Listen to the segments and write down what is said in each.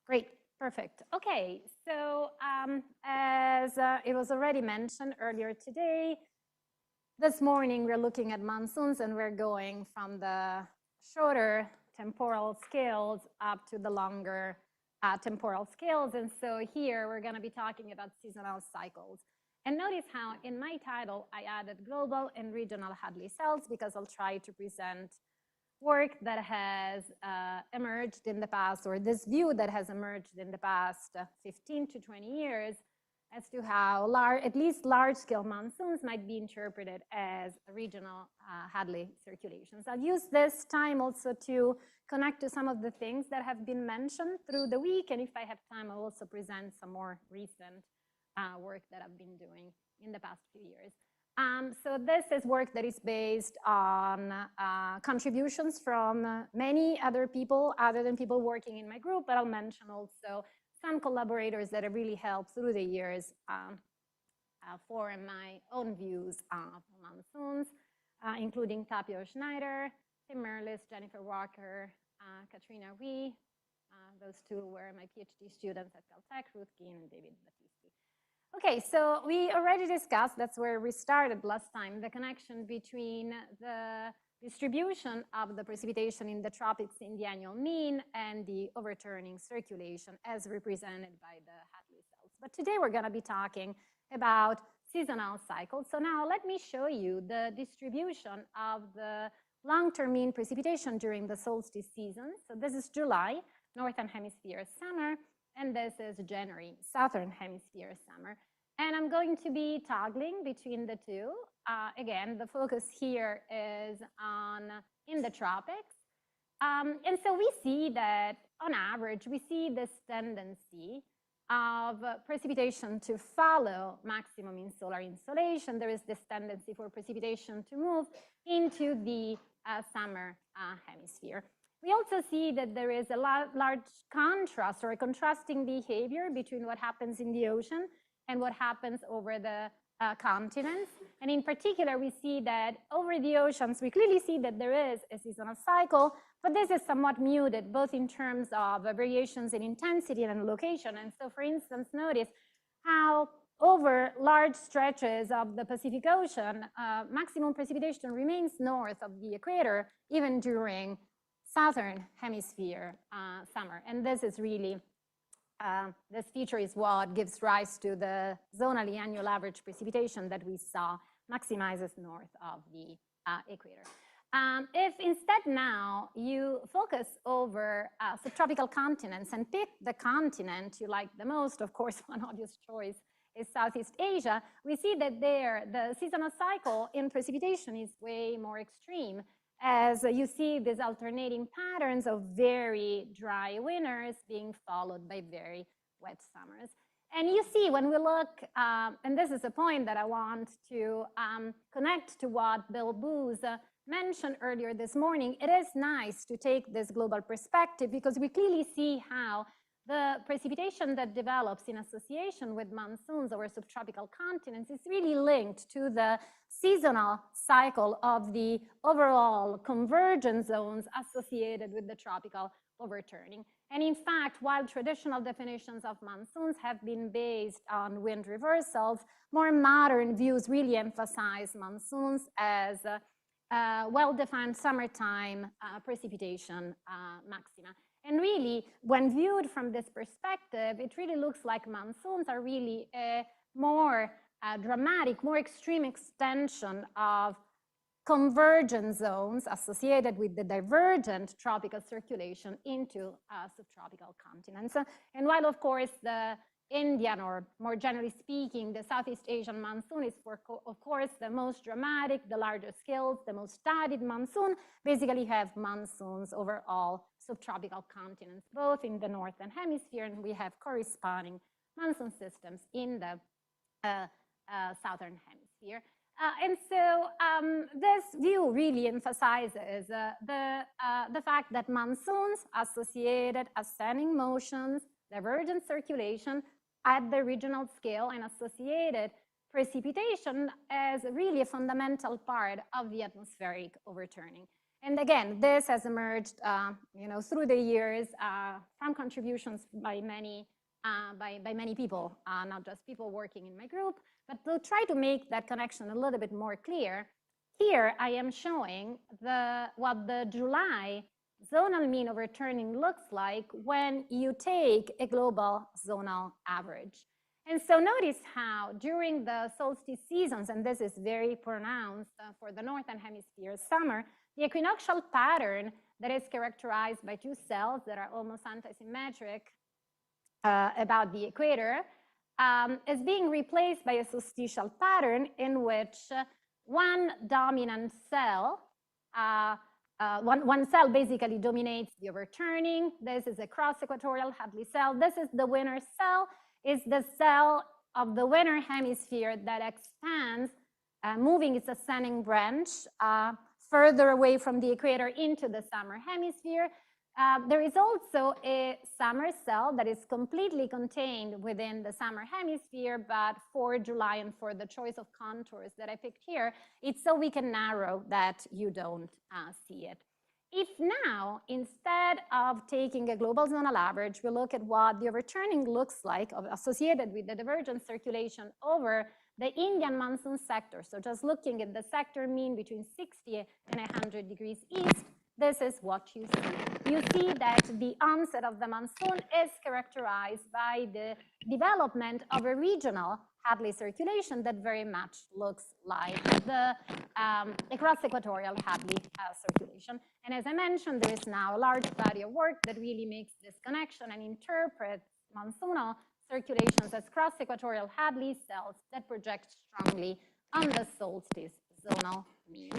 Great, perfect. Okay, so as it was already mentioned earlier today, this morning we're looking at monsoons and we're going from the shorter temporal scales up to the longer temporal scales. And so here we're going to be talking about seasonal cycles. And notice how in my title I added global and regional Hadley cells because I'll try to present work that has emerged in the past, or this view that has emerged in the past 15 to 20 years as to how at least large-scale monsoons might be interpreted as regional Hadley circulations. I'll use this time also to connect to some of the things that have been mentioned through the week, and if I have time, I'll also present some more recent work that I've been doing in the past few years. So this is work that is based on contributions from many other people other than people working in my group, but I'll mention also some collaborators that have really helped through the years form my own views of monsoons, including Tapio Schneider, Tim Merlis, Jennifer Walker, Katrina Wee. Those two were my PhD students at Caltech, Ruth Gein and David Battisti. Okay, so we already discussed, that's where we started last time, the connection between the distribution of the precipitation in the tropics in the annual mean and the overturning circulation as represented by the Hadley cells. But today we're going to be talking about seasonal cycles. So now let me show you the distribution of the long-term mean precipitation during the solstice season. So this is July, Northern Hemisphere summer, and this is January, Southern Hemisphere summer. And I'm going to be toggling between the two. Again, the focus here is on in the tropics. And so we see that on average, we see this tendency of precipitation to follow maximum in solar insolation. There is this tendency for precipitation to move into the summer hemisphere. We also see that there is a large contrast or a contrasting behavior between what happens in the ocean and what happens over the continents. And in particular, we see that over the oceans, we clearly see that there is a seasonal cycle, but this is somewhat muted, both in terms of variations in intensity and location. And so, for instance, notice how over large stretches of the Pacific Ocean, maximum precipitation remains north of the equator, even during Southern Hemisphere summer. And this is really, this feature is what gives rise to the zonally annual average precipitation that we saw maximizes north of the equator. If instead now you focus over subtropical continents and pick the continent you like the most, of course, one obvious choice is Southeast Asia, we see that there the seasonal cycle in precipitation is way more extreme, as you see these alternating patterns of very dry winters being followed by very wet summers. And you see when we look, and this is a point that I want to connect to what Bill Booz mentioned earlier this morning, it is nice to take this global perspective because we clearly see how the precipitation that develops in association with monsoons over subtropical continents is really linked to the seasonal cycle of the overall convergence zones associated with the tropical overturning. And in fact, while traditional definitions of monsoons have been based on wind reversals, more modern views really emphasize monsoons as well-defined summertime precipitation maxima. And really, when viewed from this perspective, it really looks like monsoons are really a more dramatic, more extreme extension of convergence zones associated with the divergent tropical circulation into subtropical continents. And while, of course, the Indian, or more generally speaking, the Southeast Asian monsoon is, of course, the most dramatic, the largest scales, the most studied monsoon, basically have monsoons over all subtropical continents, both in the Northern Hemisphere, and we have corresponding monsoon systems in the Southern Hemisphere. And so this view really emphasizes the fact that monsoons associated ascending motions, divergent circulation at the regional scale, and associated precipitation as really a fundamental part of the atmospheric overturning. And again, this has emerged, through the years from contributions by many people, not just people working in my group, but to try to make that connection a little bit more clear. Here, I am showing what the July zonal mean overturning looks like when you take a global zonal average. And so notice how during the solstice seasons, and this is very pronounced for the northern hemisphere summer, the equinoctial pattern that is characterized by two cells that are almost antisymmetric about the equator is being replaced by a solstitial pattern in which one dominant cell, one cell basically dominates the overturning. This is a cross-equatorial Hadley cell. This is the winter cell, is the cell of the winter hemisphere that expands, moving its ascending branch further away from the equator into the summer hemisphere. There is also a summer cell that is completely contained within the summer hemisphere, but for July and for the choice of contours that I picked here, it's so we can narrow that you don't see it. If now, instead of taking a global zonal average, we look at what the overturning looks like associated with the divergent circulation over the Indian monsoon sector, so just looking at the sector mean between 60 and 100 degrees east, this is what you see. You see that the onset of the monsoon is characterized by the development of a regional Hadley circulation that very much looks like the cross-equatorial Hadley circulation. And as I mentioned, there is now a large body of work that really makes this connection and interprets monsoonal circulations as cross-equatorial Hadley cells that project strongly on the solstice zonal mean.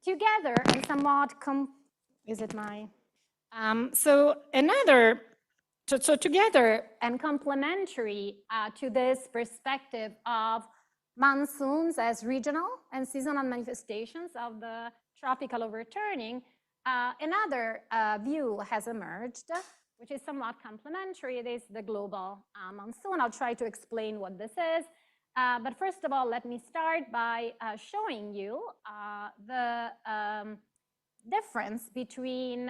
Together and somewhat, so together and complementary to this perspective of monsoons as regional and seasonal manifestations of the tropical overturning, another view has emerged, which is somewhat complementary. It is the global monsoon. I'll try to explain what this is. But first of all, let me start by showing you the difference between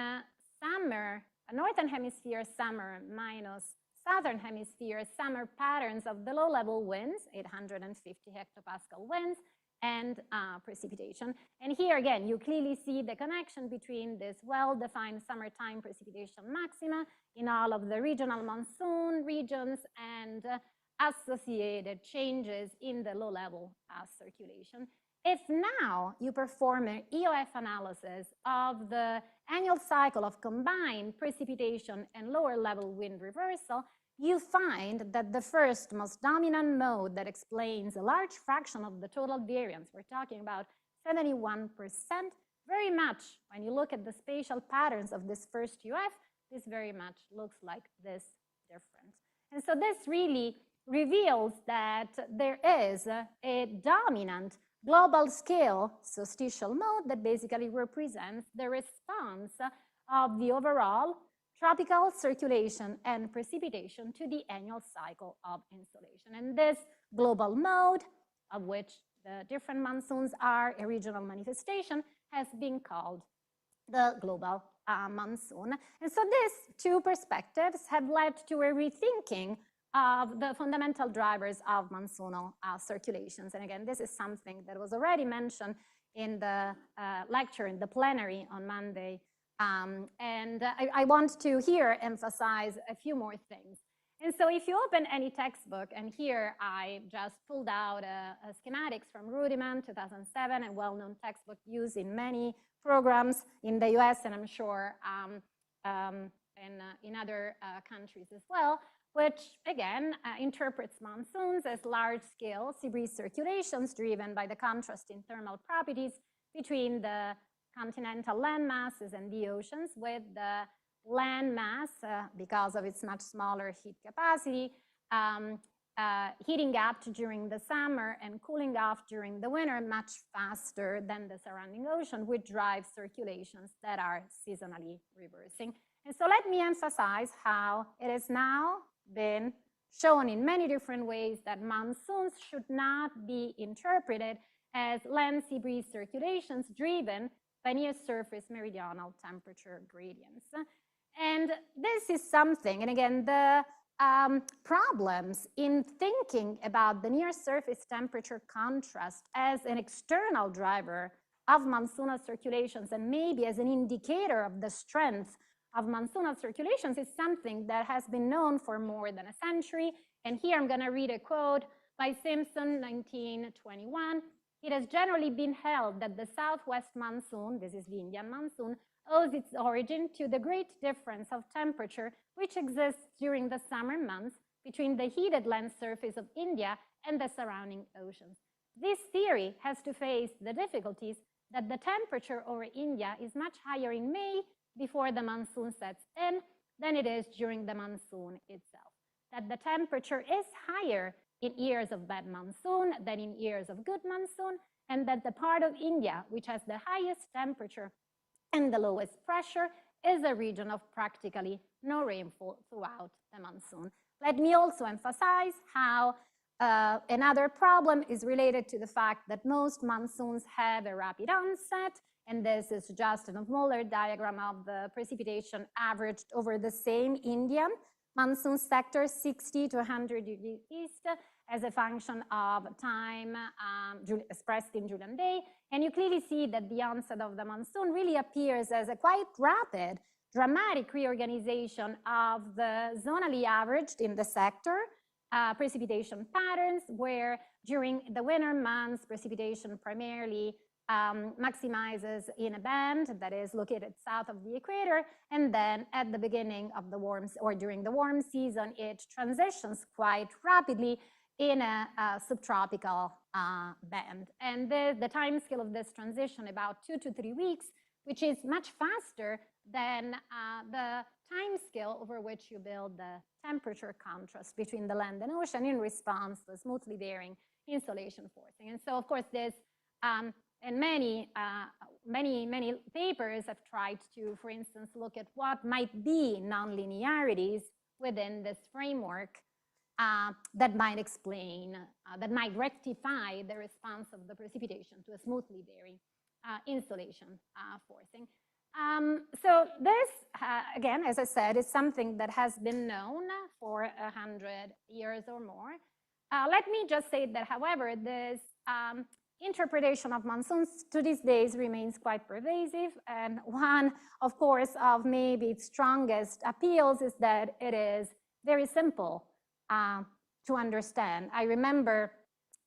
summer, northern hemisphere summer minus southern hemisphere summer patterns of the low-level winds, 850 hectopascal winds, and precipitation. And here again, you clearly see the connection between this well-defined summertime precipitation maxima in all of the regional monsoon regions and associated changes in the low-level circulation. If now you perform an EOF analysis of the annual cycle of combined precipitation and lower-level wind reversal, you find that the first most dominant mode that explains a large fraction of the total variance, we're talking about 71%, very much, when you look at the spatial patterns of this first UF, this very much looks like this difference. And so this really reveals that there is a dominant global scale solstitial mode that basically represents the response of the overall tropical circulation and precipitation to the annual cycle of insolation. And this global mode, of which the different monsoons are a regional manifestation, has been called the global monsoon. And so these two perspectives have led to a rethinking of the fundamental drivers of monsoonal circulations. And again, this is something that was already mentioned in the lecture, in the plenary on Monday. I want to here emphasize a few more things. And so if you open any textbook, and here I just pulled out a schematics from Rudiment, 2007, a well-known textbook used in many programs in the US, and I'm sure in other countries as well, which again interprets monsoons as large-scale sea breeze circulations driven by the contrast in thermal properties between the continental land masses and the oceans, with the land mass, because of its much smaller heat capacity, heating up during the summer and cooling off during the winter much faster than the surrounding ocean, which drives circulations that are seasonally reversing. And so let me emphasize how it has now been shown in many different ways that monsoons should not be interpreted as land sea breeze circulations driven by near surface meridional temperature gradients. And this is something, and again, the problems in thinking about the near surface temperature contrast as an external driver of monsoonal circulations and maybe as an indicator of the strength of monsoonal circulations is something that has been known for more than a century. And here I'm going to read a quote by Simpson, 1921. It has generally been held that the southwest monsoon, this is the Indian monsoon, owes its origin to the great difference of temperature which exists during the summer months between the heated land surface of India and the surrounding oceans. This theory has to face the difficulties that the temperature over India is much higher in May before the monsoon sets in than it is during the monsoon itself. That the temperature is higher in years of bad monsoon than in years of good monsoon, and that the part of India which has the highest temperature and the lowest pressure is a region of practically no rainfall throughout the monsoon. Let me also emphasize how another problem is related to the fact that most monsoons have a rapid onset, and this is just a smaller diagram of the precipitation averaged over the same Indian monsoon sector, 60 to 100 degrees east, as a function of time expressed in Julian day. And you clearly see that the onset of the monsoon really appears as a quite rapid, dramatic reorganization of the zonally averaged in the sector precipitation patterns, where during the winter months, precipitation primarily maximizes in a band that is located south of the equator, and then at the beginning of the warm, or during the warm season, it transitions quite rapidly in a subtropical band. And the time scale of this transition, about 2 to 3 weeks, which is much faster than the time scale over which you build the temperature contrast between the land and ocean in response to smoothly varying insolation forcing. And so, of course, this and many papers have tried to, for instance, look at what might be nonlinearities within this framework that might explain, that might rectify the response of the precipitation to a smoothly varying insolation forcing. So this, again, as I said, is something that has been known for 100 years or more. Let me just say that, however, this interpretation of monsoons to these days remains quite pervasive. And one, of course, of maybe its strongest appeals is that it is very simple to understand. I remember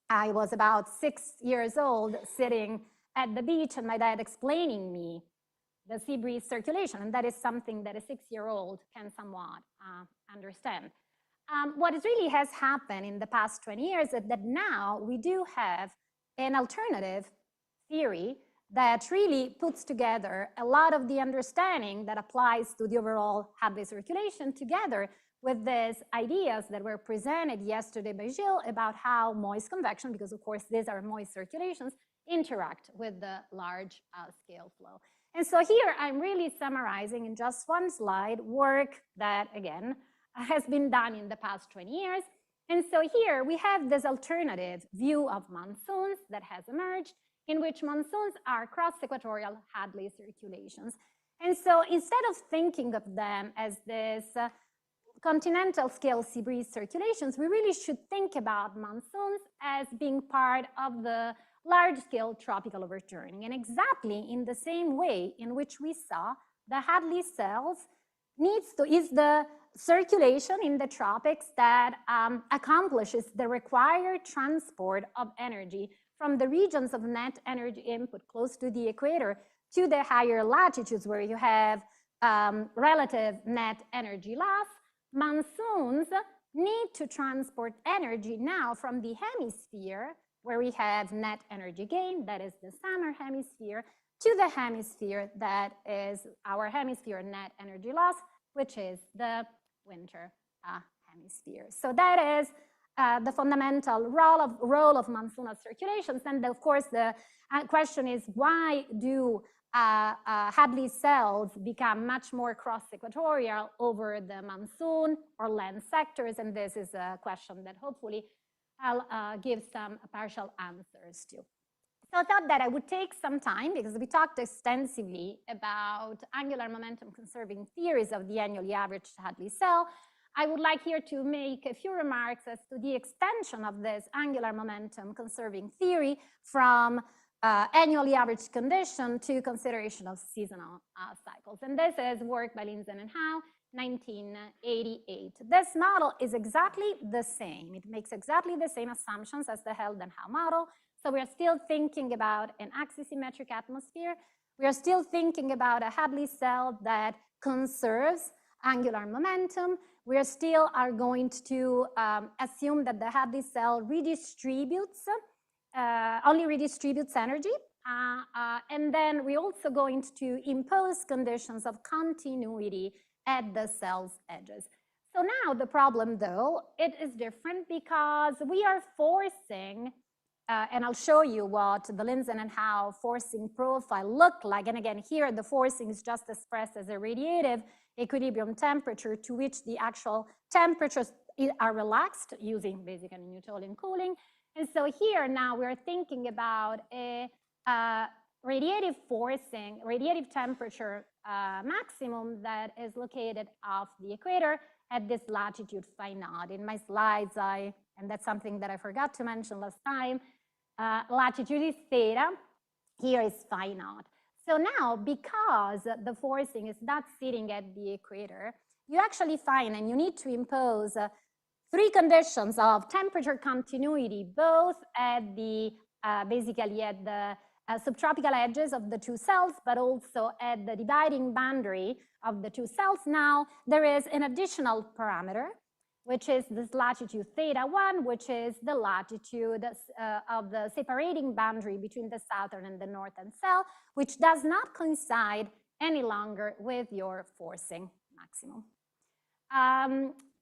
I was about 6 years old sitting at the beach and my dad explaining me the sea breeze circulation, and that is something that a 6-year-old can somewhat understand. What really has happened in the past 20 years is that now we do have an alternative theory that really puts together a lot of the understanding that applies to the overall Hadley circulation together with these ideas that were presented yesterday by Gilles about how moist convection, because of course these are moist circulations, interact with the large scale flow. And so here I'm really summarizing in just one slide work that, again, has been done in the past 20 years. And so here we have this alternative view of monsoons that has emerged, in which monsoons are cross-equatorial Hadley circulations. And so instead of thinking of them as this continental scale sea breeze circulations, we really should think about monsoons as being part of the large-scale tropical overturning. And exactly in the same way in which we saw the Hadley cells is the circulation in the tropics that accomplishes the required transport of energy from the regions of net energy input close to the equator to the higher latitudes where you have relative net energy loss. Monsoons need to transport energy now from the hemisphere where we have net energy gain, that is the summer hemisphere, to the hemisphere that is our hemisphere net energy loss, which is the winter hemisphere. So that is the fundamental role of monsoonal circulations. And of course, the question is, why do Hadley cells become much more cross-equatorial over the monsoon or land sectors? And this is a question that hopefully I'll give some partial answers to. So I thought that I would take some time, because we talked extensively about angular momentum conserving theories of the annually averaged Hadley cell. I would like here to make a few remarks as to the extension of this angular momentum conserving theory from annually averaged condition to consideration of seasonal cycles. And this is work by Lindsay and Howe, 1988. This model is exactly the same. It makes exactly the same assumptions as the Held and Howe model. So we are still thinking about an axisymmetric atmosphere. We are still thinking about a Hadley cell that conserves angular momentum. We are still going to assume that the Hadley cell redistributes, only redistributes energy. And then we're also going to impose conditions of continuity at the cell's edges. So now the problem, though, it is different, because we are forcing, and I'll show you what the Lindsay and Howe forcing profile looked like. And again, here the forcing is just expressed as a radiative equilibrium temperature to which the actual temperatures are relaxed using basically Newtonian cooling. And so here now we're thinking about a radiative forcing, radiative temperature maximum that is located off the equator at this latitude phi naught. In my slides, and that's something that I forgot to mention last time, latitude is theta, here is phi naught. So now, because the forcing is not sitting at the equator, you actually find, and you need to impose three conditions of temperature continuity, both at the, basically at the subtropical edges of the two cells, but also at the dividing boundary of the two cells. Now, there is an additional parameter, which is this latitude theta 1, which is the latitude of the separating boundary between the southern and the northern cell, which does not coincide any longer with your forcing maximum.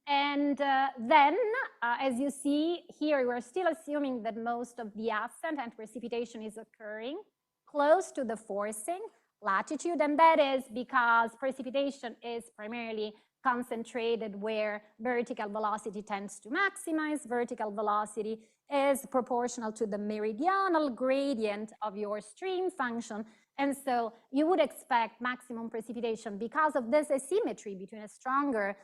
Then, as you see here, we're still assuming that most of the ascent and precipitation is occurring close to the forcing latitude, and that is because precipitation is primarily concentrated where vertical velocity tends to maximize. Vertical velocity is proportional to the meridional gradient of your stream function, and so you would expect maximum precipitation because of this asymmetry between a stronger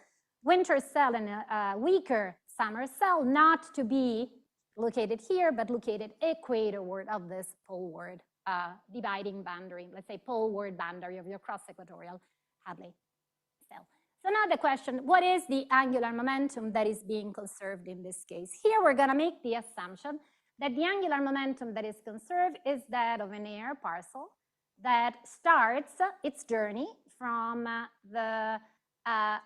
winter cell and a weaker summer cell not to be located here, but located equatorward of this poleward dividing boundary, let's say poleward boundary of your cross-equatorial Hadley cell. So now the question, what is the angular momentum that is being conserved in this case? Here we're going to make the assumption that the angular momentum that is conserved is that of an air parcel that starts its journey from the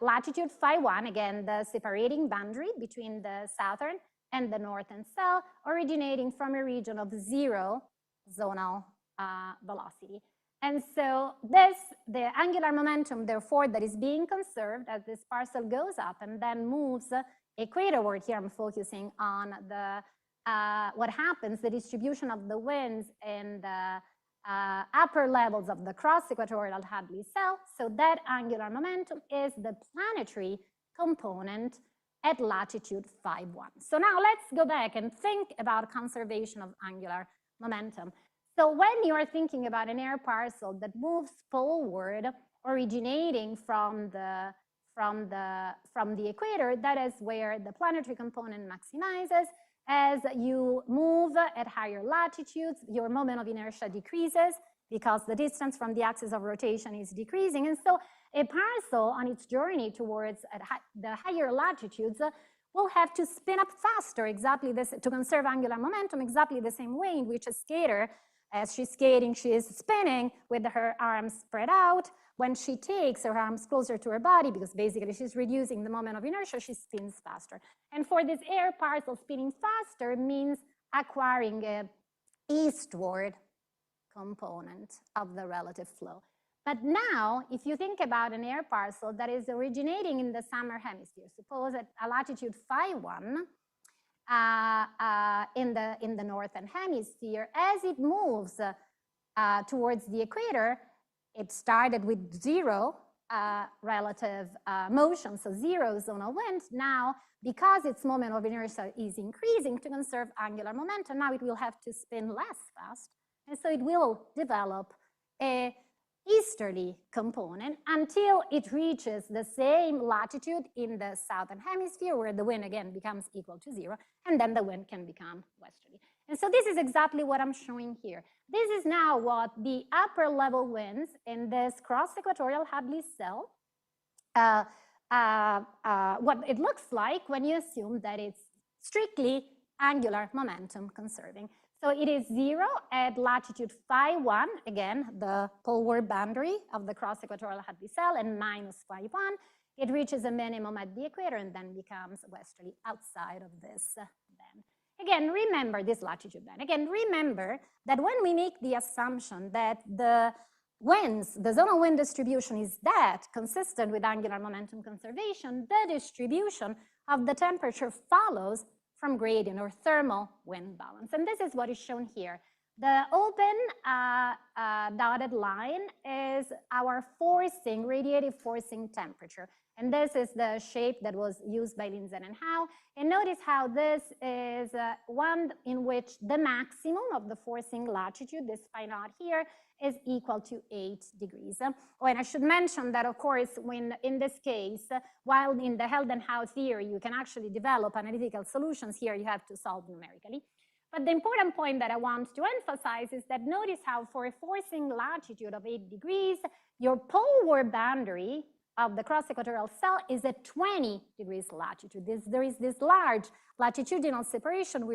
latitude phi 1, again, the separating boundary between the southern and the northern cell, originating from a region of zero zonal velocity. And so the angular momentum, therefore, that is being conserved as this parcel goes up and then moves equatorward. Here I'm focusing on the what happens, the distribution of the winds in the upper levels of the cross-equatorial Hadley cell. So that angular momentum is the planetary component at latitude phi 1. So now let's go back and think about conservation of angular momentum. So when you are thinking about an air parcel that moves poleward, originating from the equator, that is where the planetary component maximizes. As you move at higher latitudes, your moment of inertia decreases because the distance from the axis of rotation is decreasing. And so a parcel on its journey towards the higher latitudes will have to spin up faster, exactly this, to conserve angular momentum, exactly the same way in which a skater, as she's skating, she is spinning with her arms spread out. When she takes her arms closer to her body, because basically she's reducing the moment of inertia, she spins faster. And for this air parcel, spinning faster means acquiring an eastward component of the relative flow. But now, if you think about an air parcel that is originating in the summer hemisphere, suppose at a latitude phi 1, in the northern hemisphere, as it moves towards the equator, it started with zero relative motion, so zero zonal wind. Now, because its moment of inertia is increasing to conserve angular momentum, now it will have to spin less fast And so it will develop a easterly component until it reaches the same latitude in the southern hemisphere, where the wind again becomes equal to 0, and then the wind can become westerly. And so this is exactly what I'm showing here. This is now what the upper level winds in this cross-equatorial Hadley cell, what it looks like when you assume that it's strictly angular momentum conserving. So it is 0 at latitude phi 1, again, the poleward boundary of the cross-equatorial Hadley cell, and minus phi 1. It reaches a minimum at the equator and then becomes westerly outside of this band. Again, remember this latitude band. Again, remember that when we make the assumption that the winds, the zonal wind distribution is that consistent with angular momentum conservation, the distribution of the temperature follows from gradient or thermal wind balance. And this is what is shown here. The open dotted line is our forcing, radiative forcing temperature. And this is the shape that was used by Lindsay and Howe. And notice how this is one in which the maximum of the forcing latitude, this phi naught here, is equal to 8 degrees. Oh, and I should mention that, of course, when in this case, while in the Held and Howe theory, you can actually develop analytical solutions, here you have to solve numerically. But the important point that I want to emphasize is that notice how for a forcing latitude of 8 degrees, your poleward boundary of the cross-equatorial cell is at 20 degrees latitude. There is this large latitudinal separation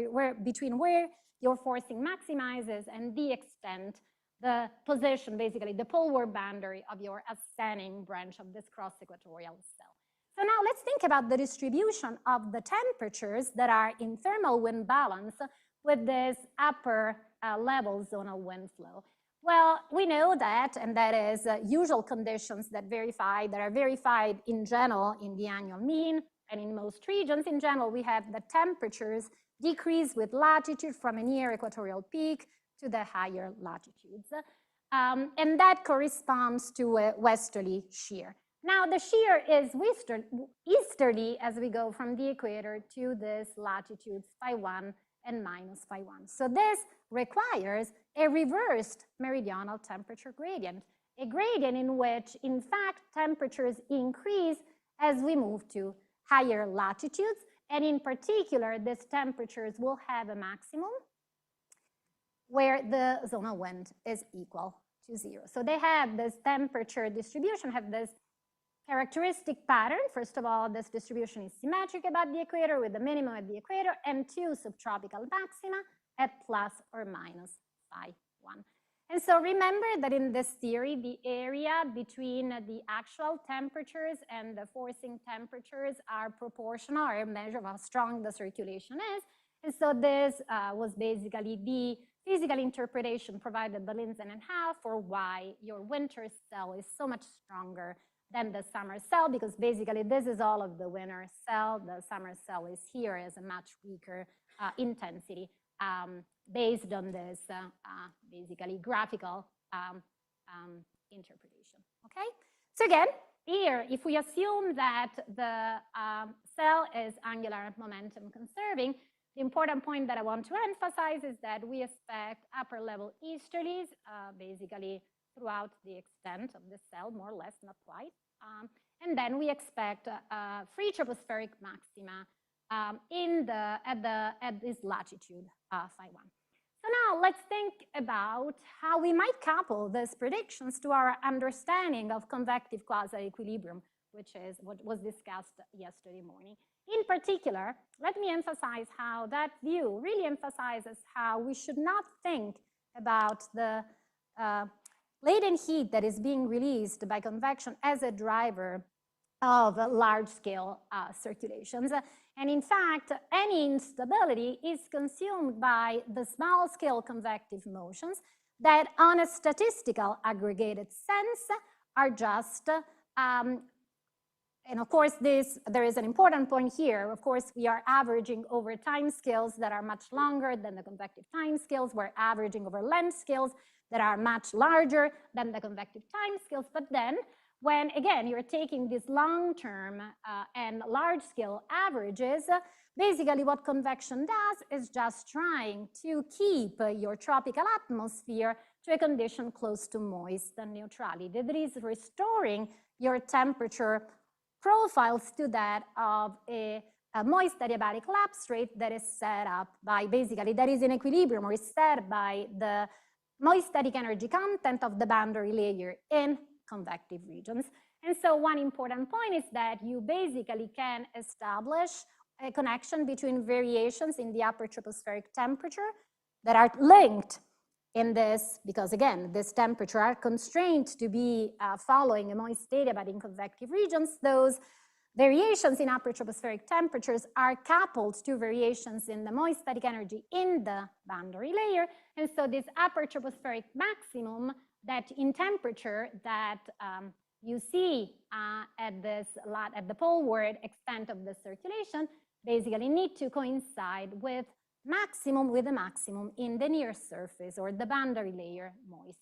between where your forcing maximizes and the extent, the position, basically the poleward boundary of your ascending branch of this cross-equatorial cell. So now let's think about the distribution of the temperatures that are in thermal wind balance with this upper level zonal wind flow. Well, we know that, and that is usual conditions that are verified in general in the annual mean, and in most regions in general, we have the temperatures decrease with latitude from a near equatorial peak to the higher latitudes. And that corresponds to a westerly shear. Now, the shear is easterly as we go from the equator to this latitudes phi 1 and minus phi 1. So this requires a reversed meridional temperature gradient, a gradient in which, in fact, temperatures increase as we move to higher latitudes. And in particular, these temperatures will have a maximum where the zonal wind is equal to 0. So they have this temperature distribution, have this characteristic pattern. First of all, this distribution is symmetric about the equator with the minimum at the equator and 2 subtropical maxima at plus or minus phi 1. And so remember that in this theory, the area between the actual temperatures and the forcing temperatures are proportional, or a measure of how strong the circulation is. And so this was basically the physical interpretation provided by Lindsay and Howe for why your winter cell is so much stronger than the summer cell, because basically this is all of the winter cell. The summer cell is here as a much weaker intensity based on this basically graphical interpretation, okay? So again, here, if we assume that the cell is angular momentum conserving, the important point that I want to emphasize is that we expect upper level easterlies basically throughout the extent of the cell, more or less, not quite. And then we expect free tropospheric maxima at this latitude, phi 1. So now let's think about how we might couple these predictions to our understanding of convective quasi-equilibrium, which is what was discussed yesterday morning. In particular, let me emphasize how that view really emphasizes how we should not think about the latent heat that is being released by convection as a driver of large-scale circulations. And in fact, any instability is consumed by the small-scale convective motions that on a statistical aggregated sense are just, and of course there is an important point here. Of course, we are averaging over time scales that are much longer than the convective time scales. We're averaging over length scales that are much larger than the convective time scales. But then, when, again, you're taking these long-term and large-scale averages, basically what convection does is just trying to keep your tropical atmosphere to a condition close to moist and neutrality. That is restoring your temperature profiles to that of a moist adiabatic lap straight that is set up by, basically, that is in equilibrium or is set by the moist static energy content of the boundary layer in convective regions. And so one important point is that you basically can establish a connection between variations in the upper tropospheric temperature that are linked in this, because again, this temperature are constrained to be following a moist data, but in convective regions, those variations in upper tropospheric temperatures are coupled to variations in the moist static energy in the boundary layer. And so this upper tropospheric maximum that in temperature that you see at the poleward extent of the circulation basically need to coincide with the maximum in the near surface or the boundary layer moist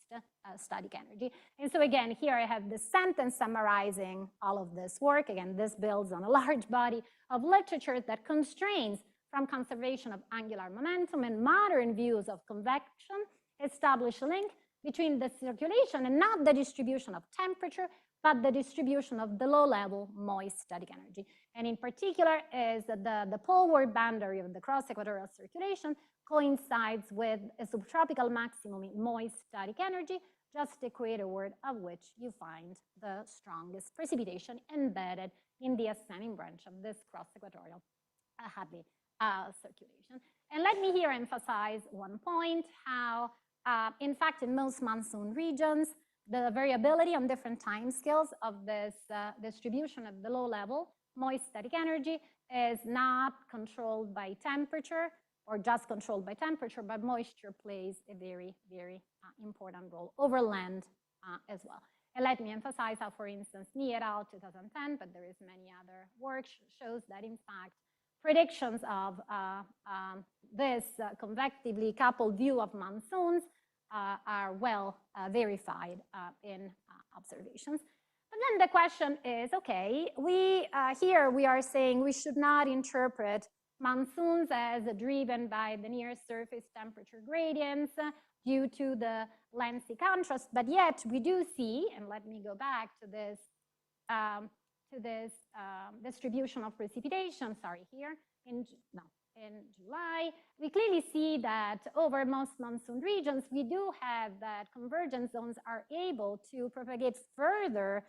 static energy. And so again, here I have this sentence summarizing all of this work. Again, this builds on a large body of literature that constrains from conservation of angular momentum and modern views of convection establish a link between the circulation and not the distribution of temperature, but the distribution of the low-level moist static energy. And in particular is the poleward boundary of the cross-equatorial circulation coincides with a subtropical maximum in moist static energy, just equatorward of which you find the strongest precipitation embedded in the ascending branch of this cross-equatorial Hadley circulation. And let me here emphasize one point, how in fact in most monsoon regions, the variability on different time scales of this distribution of the low level moist static energy is not controlled by temperature or just controlled by temperature, but moisture plays a very, very important role over land as well. And let me emphasize how, for instance, Ni et al. 2010, but there is many other work shows that in fact predictions of this convectively coupled view of monsoons are well verified in observations. But then the question is, okay, here we are saying we should not interpret monsoons as driven by the near surface temperature gradients due to the lengthy contrast, but yet we do see, and let me go back to this distribution of precipitation, sorry, here, in July, we clearly see that over most monsoon regions, we do have that convergence zones are able to propagate further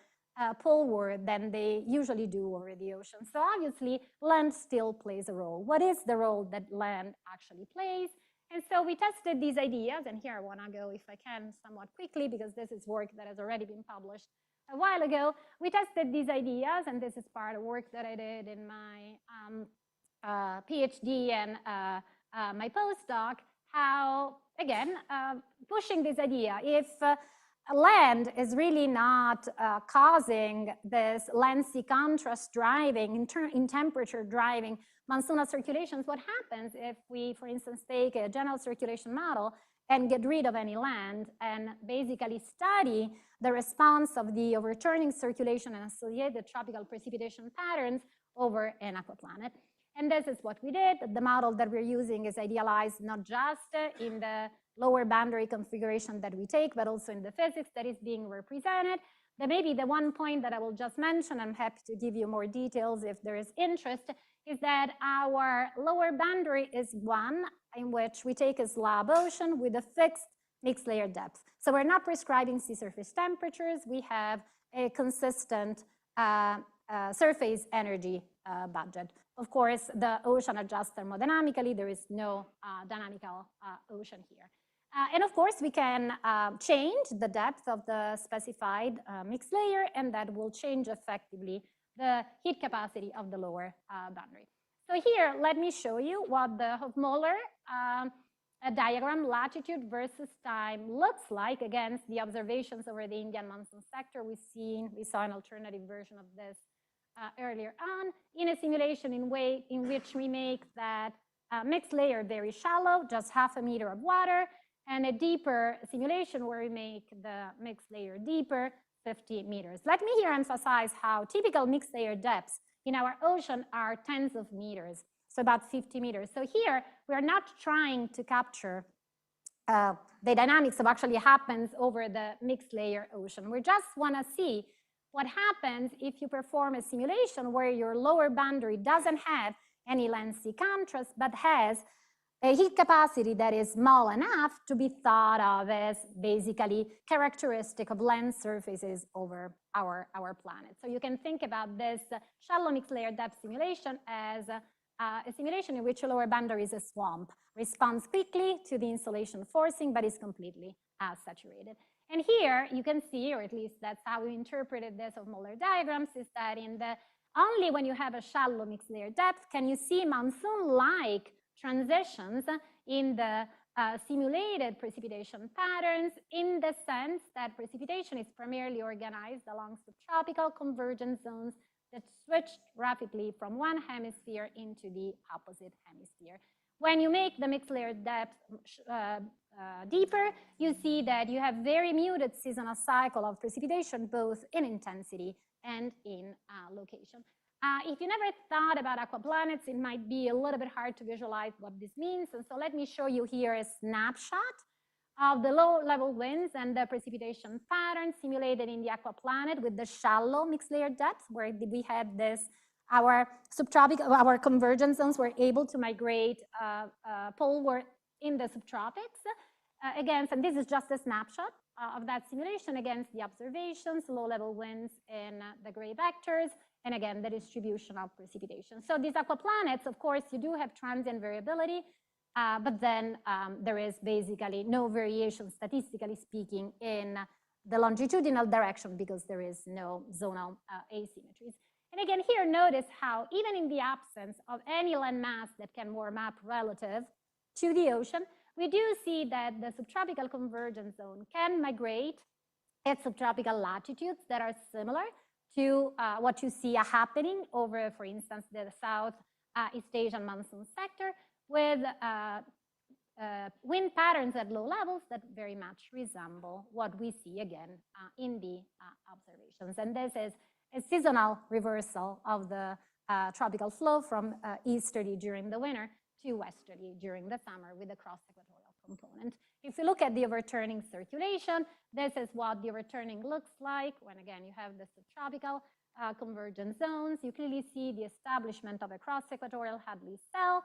poleward than they usually do over the ocean. So obviously, land still plays a role. What is the role that land actually plays? And so we tested these ideas, and here I want to go, if I can, somewhat quickly, because this is work that has already been published a while ago. We tested these ideas, and this is part of work that I did in my PhD and my postdoc, how, again, pushing this idea, if land is really not causing this lengthy contrast driving, in temperature driving monsoonal circulations, what happens if we, for instance, take a general circulation model and get rid of any land and basically study the response of the overturning circulation and associated tropical precipitation patterns over an aquaplanet? And this is what we did. The model that we're using is idealized not just in the lower boundary configuration that we take, but also in the physics that is being represented. Then maybe the one point that I will just mention, I'm happy to give you more details if there is interest, is that our lower boundary is one in which we take a slab ocean with a fixed mixed layer depth. So we're not prescribing sea surface temperatures. We have a consistent surface energy budget. Of course, the ocean adjusts thermodynamically. There is no dynamical ocean here. And of course, we can change the depth of the specified mixed layer, and that will change effectively the heat capacity of the lower boundary. So here, let me show you what the Hofmöller diagram, latitude versus time, looks like against the observations over the Indian monsoon sector. We saw an alternative version of this earlier on in a simulation in which we make that mixed layer very shallow, just half a meter of water, and a deeper simulation where we make the mixed layer deeper, 50 meters. Let me here emphasize how typical mixed layer depths in our ocean are tens of meters. so about 50 meters. So here, we are not trying to capture the dynamics of actually happens over the mixed layer ocean. We just want to see what happens if you perform a simulation where your lower boundary doesn't have any lengthy contrast, but has a heat capacity that is small enough to be thought of as basically characteristic of land surfaces over our planet. So you can think about this shallow mixed layer depth simulation as a simulation in which a lower boundary is a swamp, responds quickly to the insolation forcing, but is completely saturated. And here you can see, or at least that's how we interpreted this of Muller diagrams, is that only when you have a shallow mixed layer depth can you see monsoon-like transitions in the simulated precipitation patterns, in the sense that precipitation is primarily organized along subtropical convergence zones that switch rapidly from one hemisphere into the opposite hemisphere. When you make the mixed layer depth deeper, you see that you have very muted seasonal cycle of precipitation, both in intensity and in location. If you never thought about aquaplanets, it might be a little bit hard to visualize what this means. And so let me show you here a snapshot of the low-level winds and the precipitation patterns simulated in the aquaplanet with the shallow mixed layer depth, where we had this, our convergence zones were able to migrate poleward in the subtropics. And this is just a snapshot of that simulation against the observations, low-level winds in the gray vectors, and again, the distribution of precipitation. So these aquaplanets, of course, you do have transient variability, but then there is basically no variation, statistically speaking, in the longitudinal direction because there is no zonal asymmetries. And again, here, notice how even in the absence of any land mass that can warm up relative to the ocean, we do see that the subtropical convergence zone can migrate at subtropical latitudes that are similar to what you see happening over, for instance, the Southeast Asian monsoon sector, with wind patterns at low levels that very much resemble what we see again in the observations. And this is a seasonal reversal of the tropical flow from easterly during the winter to westerly during the summer with the cross-equatorial component. If you look at the overturning circulation, this is what the overturning looks like when, again, you have the subtropical convergence zones. You clearly see the establishment of a cross-equatorial Hadley cell.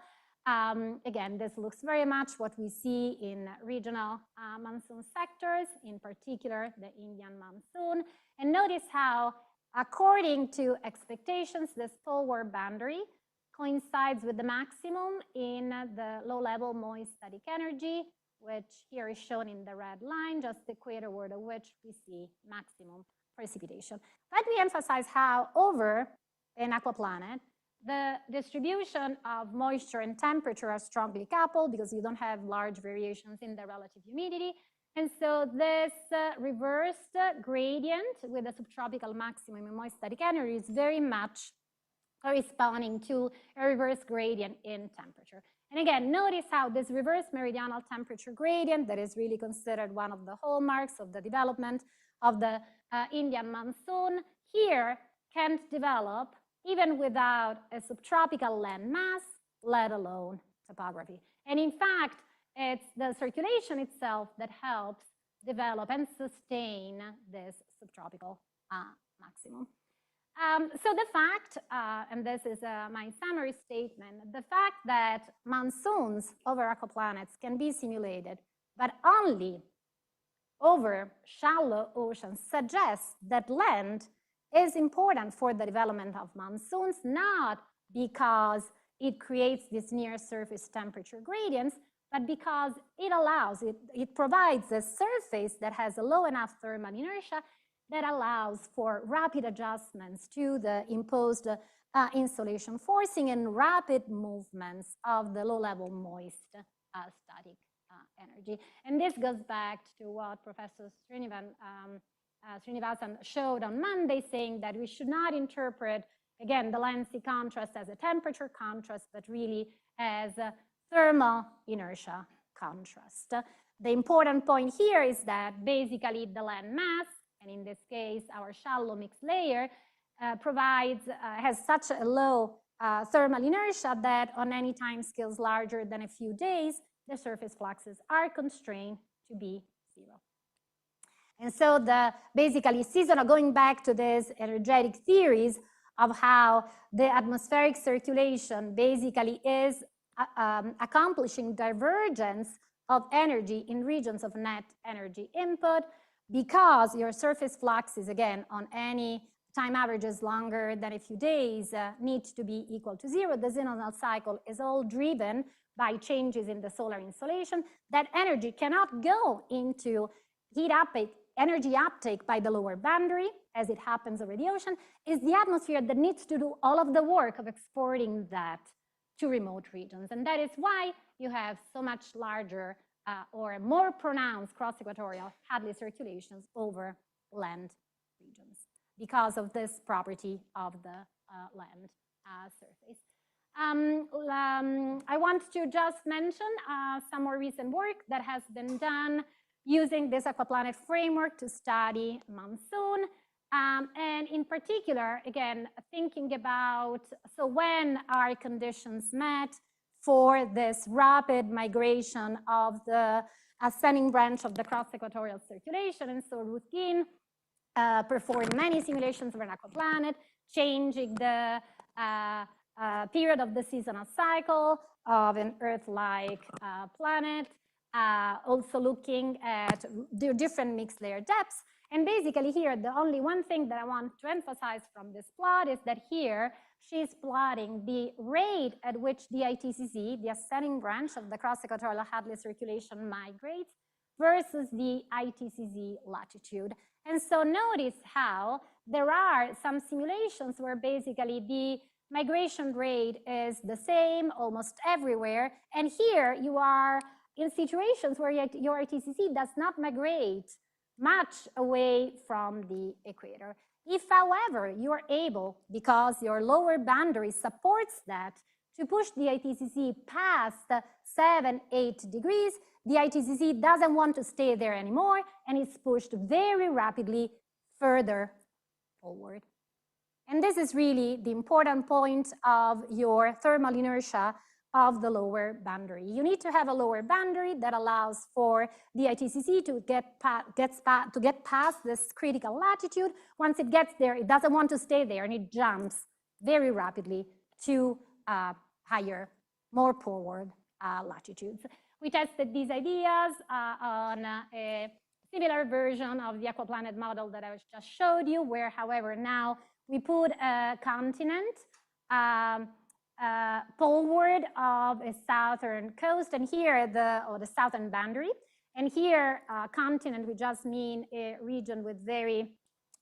Again, this looks very much what we see in regional monsoon sectors, in particular the Indian monsoon. And notice how, according to expectations, this poleward boundary coincides with the maximum in the low-level moist static energy, which here is shown in the red line, just the equatorward of which we see maximum precipitation. Let me emphasize how over an aquaplanet, the distribution of moisture and temperature are strongly coupled because you don't have large variations in the relative humidity. And so this reversed gradient with the subtropical maximum in moist static energy is very much corresponding to a reverse gradient in temperature. And again, notice how this reverse meridional temperature gradient, that is really considered one of the hallmarks of the development of the Indian monsoon, here can't develop even without a subtropical land mass, let alone topography. And in fact, it's the circulation itself that helps develop and sustain this subtropical maximum. So the fact, and this is my summary statement, the fact that monsoons over aquaplanets can be simulated, but only over shallow oceans, suggests that land is important for the development of monsoons, not because it creates these near surface temperature gradients, but because it provides a surface that has a low enough thermal inertia that allows for rapid adjustments to the imposed insolation forcing and rapid movements of the low-level moist static energy. And this goes back to what Professor Srinivasan showed on Monday, saying that we should not interpret, again, the lengthy contrast as a temperature contrast, but really as a thermal inertia contrast. The important point here is that basically the land mass, and in this case, our shallow mixed layer, has such a low thermal inertia that on any time scales larger than a few days, the surface fluxes are constrained to be 0. And so basically seasonal, going back to this energetic theories of how the atmospheric circulation basically is accomplishing divergence of energy in regions of net energy input, because your surface fluxes, again, on any time averages longer than a few days need to be equal to 0. The seasonal cycle is all driven by changes in the solar insolation. That energy cannot go into heat uptake, energy uptake by the lower boundary, as it happens over the ocean. Is the atmosphere that needs to do all of the work of exporting that to remote regions. And that is why you have so much larger or more pronounced cross-equatorial Hadley circulations over land regions because of this property of the land surface. I want to just mention some more recent work that has been done using this aquaplanet framework to study monsoon. And in particular, again, thinking about, so when are conditions met for this rapid migration of the ascending branch of the cross-equatorial circulation? And so Ruth Gilles performed many simulations of an aquaplanet, changing the period of the seasonal cycle of an Earth-like planet, also looking at the different mixed layer depths. And basically here, the only one thing that I want to emphasize from this plot is that here she's plotting the rate at which the ITCZ, the ascending branch of the cross-equatorial Hadley circulation, migrates versus the ITCZ latitude. And so notice how there are some simulations where basically the migration rate is the same almost everywhere. And here you are in situations where your ITCZ does not migrate much away from the equator. If, however, you are able, because your lower boundary supports that, to push the ITCZ past 7-8 degrees, the ITCZ doesn't want to stay there anymore, and it's pushed very rapidly further forward. And this is really the important point of your thermal inertia of the lower boundary. You need to have a lower boundary that allows for the ITCZ to get past this critical latitude. Once it gets there, it doesn't want to stay there, and it jumps very rapidly to higher, more forward latitudes. We tested these ideas on a similar version of the aquaplanet model that I just showed you, where, however, now we put a continent poleward of a southern coast, and here the southern boundary. And here, continent, we just mean a region with very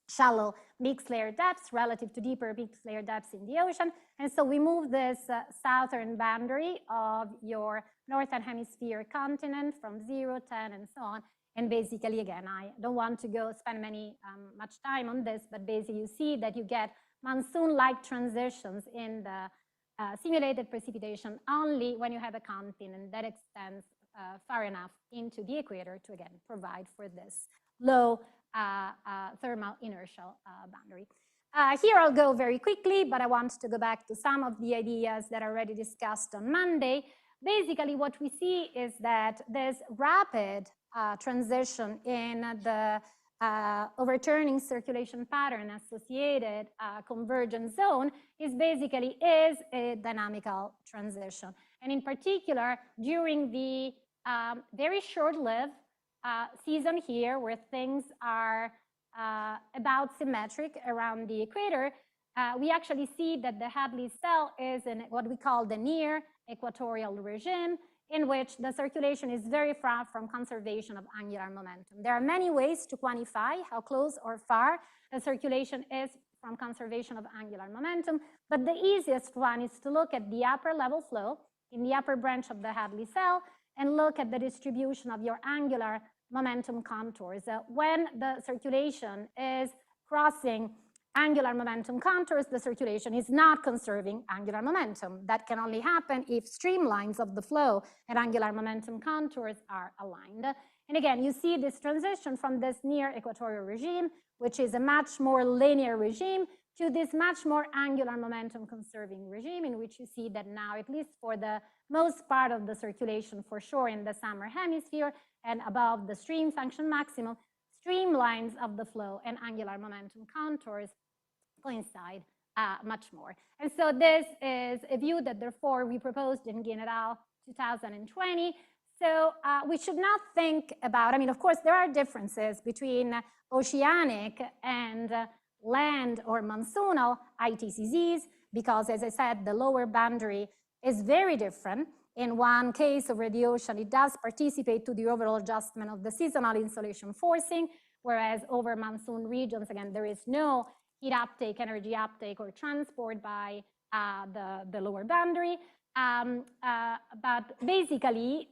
shallow mixed layer depths relative to deeper mixed layer depths in the ocean. And so we move this southern boundary of your northern hemisphere continent from 0, 10, and so on. And basically, again, I don't want to spend much time on this, but basically you see that you get monsoon-like transitions in the simulated precipitation only when you have a continent that extends far enough into the equator to, again, provide for this low thermal inertial boundary. Here I'll go very quickly, but I want to go back to some of the ideas that are already discussed on Monday. Basically, what we see is that this rapid transition in the overturning circulation pattern associated convergence zone is a dynamical transition. And in particular, during the very short-lived season here, where things are about symmetric around the equator, we actually see that the Hadley cell is in what we call the near equatorial regime, in which the circulation is very far from conservation of angular momentum. There are many ways to quantify how close or far the circulation is from conservation of angular momentum, but the easiest one is to look at the upper level flow in the upper branch of the Hadley cell and look at the distribution of your angular momentum contours. When the circulation is crossing angular momentum contours, the circulation is not conserving angular momentum. That can only happen if streamlines of the flow and angular momentum contours are aligned. And again, you see this transition from this near equatorial regime, which is a much more linear regime, to this much more angular momentum conserving regime, in which you see that now, at least for the most part of the circulation, for sure in the summer hemisphere and above the stream function maximum, streamlines of the flow and angular momentum contours coincide much more. And so this is a view that therefore we proposed in Gayen et al. 2020. So we should not think about, I mean, of course, there are differences between oceanic and land or monsoonal ITCZs, because as I said, the lower boundary is very different. In one case over the ocean, it does participate to the overall adjustment of the seasonal insolation forcing, whereas over monsoon regions, again, there is no heat uptake, energy uptake, or transport by the lower boundary. But basically,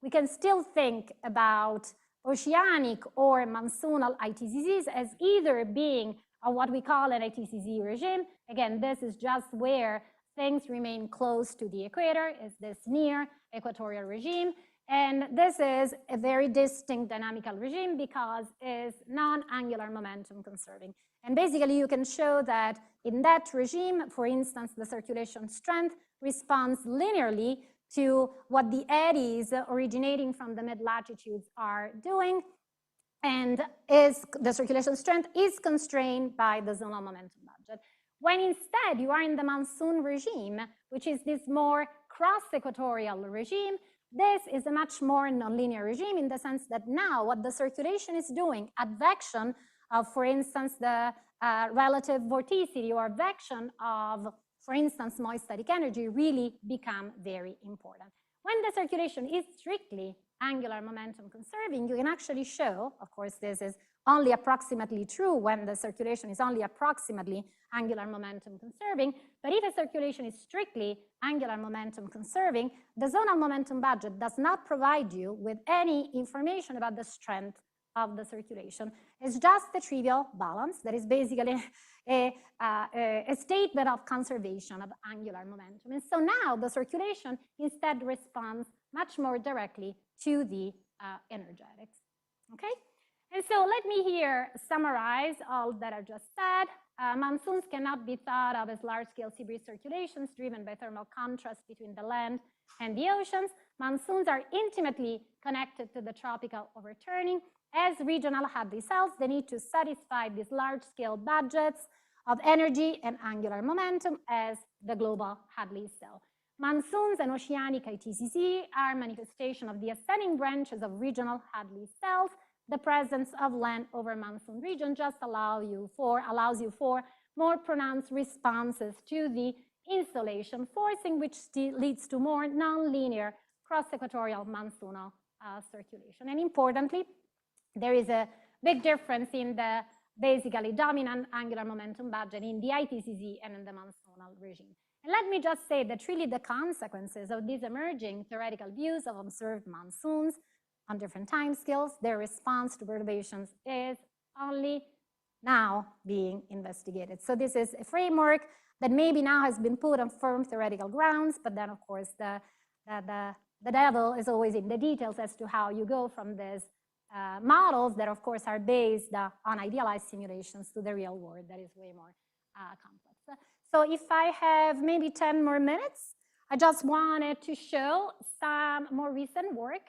we can still think about oceanic or monsoonal ITCZs as either being what we call an ITCZ regime. Again, this is just where things remain close to the equator, is this near equatorial regime. And this is a very distinct dynamical regime because it's non-angular momentum conserving. And basically, you can show that in that regime, for instance, the circulation strength responds linearly to what the eddies originating from the mid-latitudes are doing, and the circulation strength is constrained by the zonal momentum budget. When instead you are in the monsoon regime, which is this more cross-equatorial regime, this is a much more nonlinear regime in the sense that now what the circulation is doing, advection of, for instance, the relative vorticity or advection of, for instance, moist static energy really become very important. When the circulation is strictly angular momentum conserving, you can actually show, of course, this is only approximately true when the circulation is only approximately angular momentum conserving, but if a circulation is strictly angular momentum conserving, the zonal momentum budget does not provide you with any information about the strength of the circulation. It's just a trivial balance that is basically a statement of conservation of angular momentum. And so now the circulation instead responds much more directly to the energetics, okay? And so let me here summarize all that I just said. Monsoons cannot be thought of as large-scale sea breeze circulations driven by thermal contrast between the land and the oceans. Monsoons are intimately connected to the tropical overturning. As regional Hadley cells, they need to satisfy these large-scale budgets of energy and angular momentum as the global Hadley cell. Monsoons and oceanic ITCZ are manifestation of the ascending branches of regional Hadley cells. The presence of land over monsoon region just allows you for more pronounced responses to the insolation forcing, which leads to more nonlinear cross-equatorial monsoonal circulation. And importantly, there is a big difference in the basically dominant angular momentum budget in the ITCZ and in the monsoonal regime. And let me just say that really the consequences of these emerging theoretical views of observed monsoons on different time scales, their response to perturbations is only now being investigated. So this is a framework that maybe now has been put on firm theoretical grounds, but then of course the devil is always in the details as to how you go from these models that of course are based on idealized simulations to the real world that is way more complex. So if I have maybe 10 more minutes, I just wanted to show some more recent work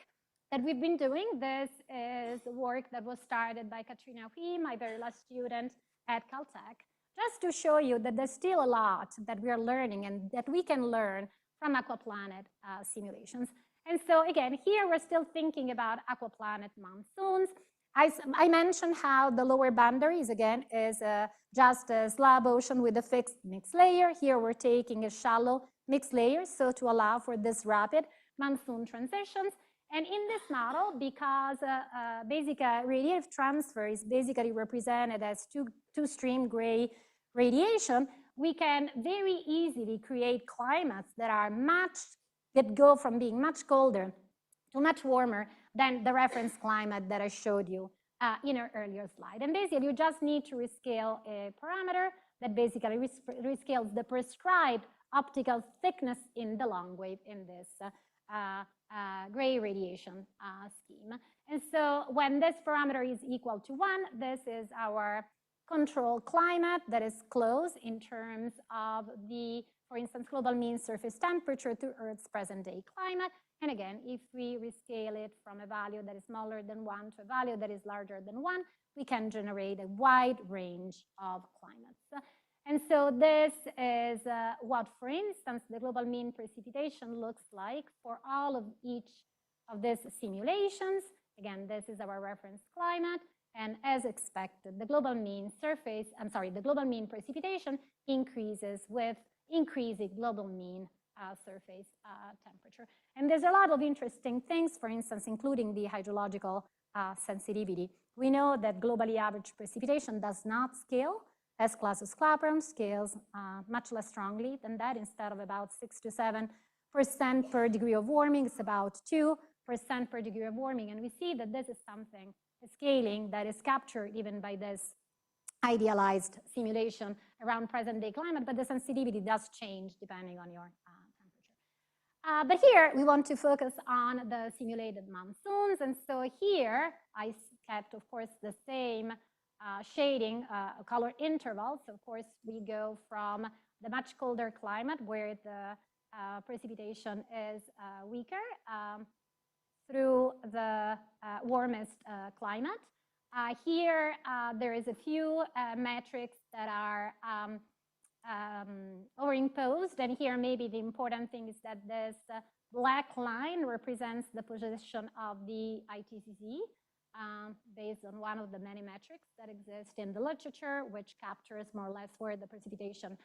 that we've been doing. This is work that was started by Katrina Hui, my very last student at Caltech, just to show you that there's still a lot that we are learning and that we can learn from aquaplanet simulations. And so again, here we're still thinking about aquaplanet monsoons. I mentioned how the lower boundaries, again, is just a slab ocean with a fixed mixed layer. Here we're taking a shallow mixed layer, so to allow for this rapid monsoon transitions. And in this model, because basic radiative transfer is basically represented as two-stream gray radiation, we can very easily create climates that are that go from being much colder to much warmer than the reference climate that I showed you in our earlier slide. And basically, you just need to rescale a parameter that basically rescales the prescribed optical thickness in the long wave in this gray radiation scheme. And so when this parameter is equal to 1, this is our control climate that is close in terms of the, for instance, global mean surface temperature to Earth's present-day climate. And again, if we rescale it from a value that is smaller than 1 to a value that is larger than 1, we can generate a wide range of climates. And so this is what, for instance, the global mean precipitation looks like for all of each of these simulations. Again, this is our reference climate. And as expected, the global mean surface, the global mean precipitation increases with increasing global mean surface temperature. And there's a lot of interesting things, for instance, including the hydrological sensitivity. We know that globally average precipitation does not scale as Clausius-Clapeyron, scales much less strongly than that. Instead of about 6 to 7% per degree of warming, it's about 2% per degree of warming. And we see that this is something, a scaling that is captured even by this idealized simulation around present-day climate, but the sensitivity does change depending on your temperature. But here we want to focus on the simulated monsoons. And so here I kept, of course, the same shading color intervals. So of course, we go from the much colder climate where the precipitation is weaker through the warmest climate. Here, there is a few metrics that are overimposed. And here, maybe the important thing is that this black line represents the position of the ITCZ based on one of the many metrics that exist in the literature, which captures more or less where the precipitation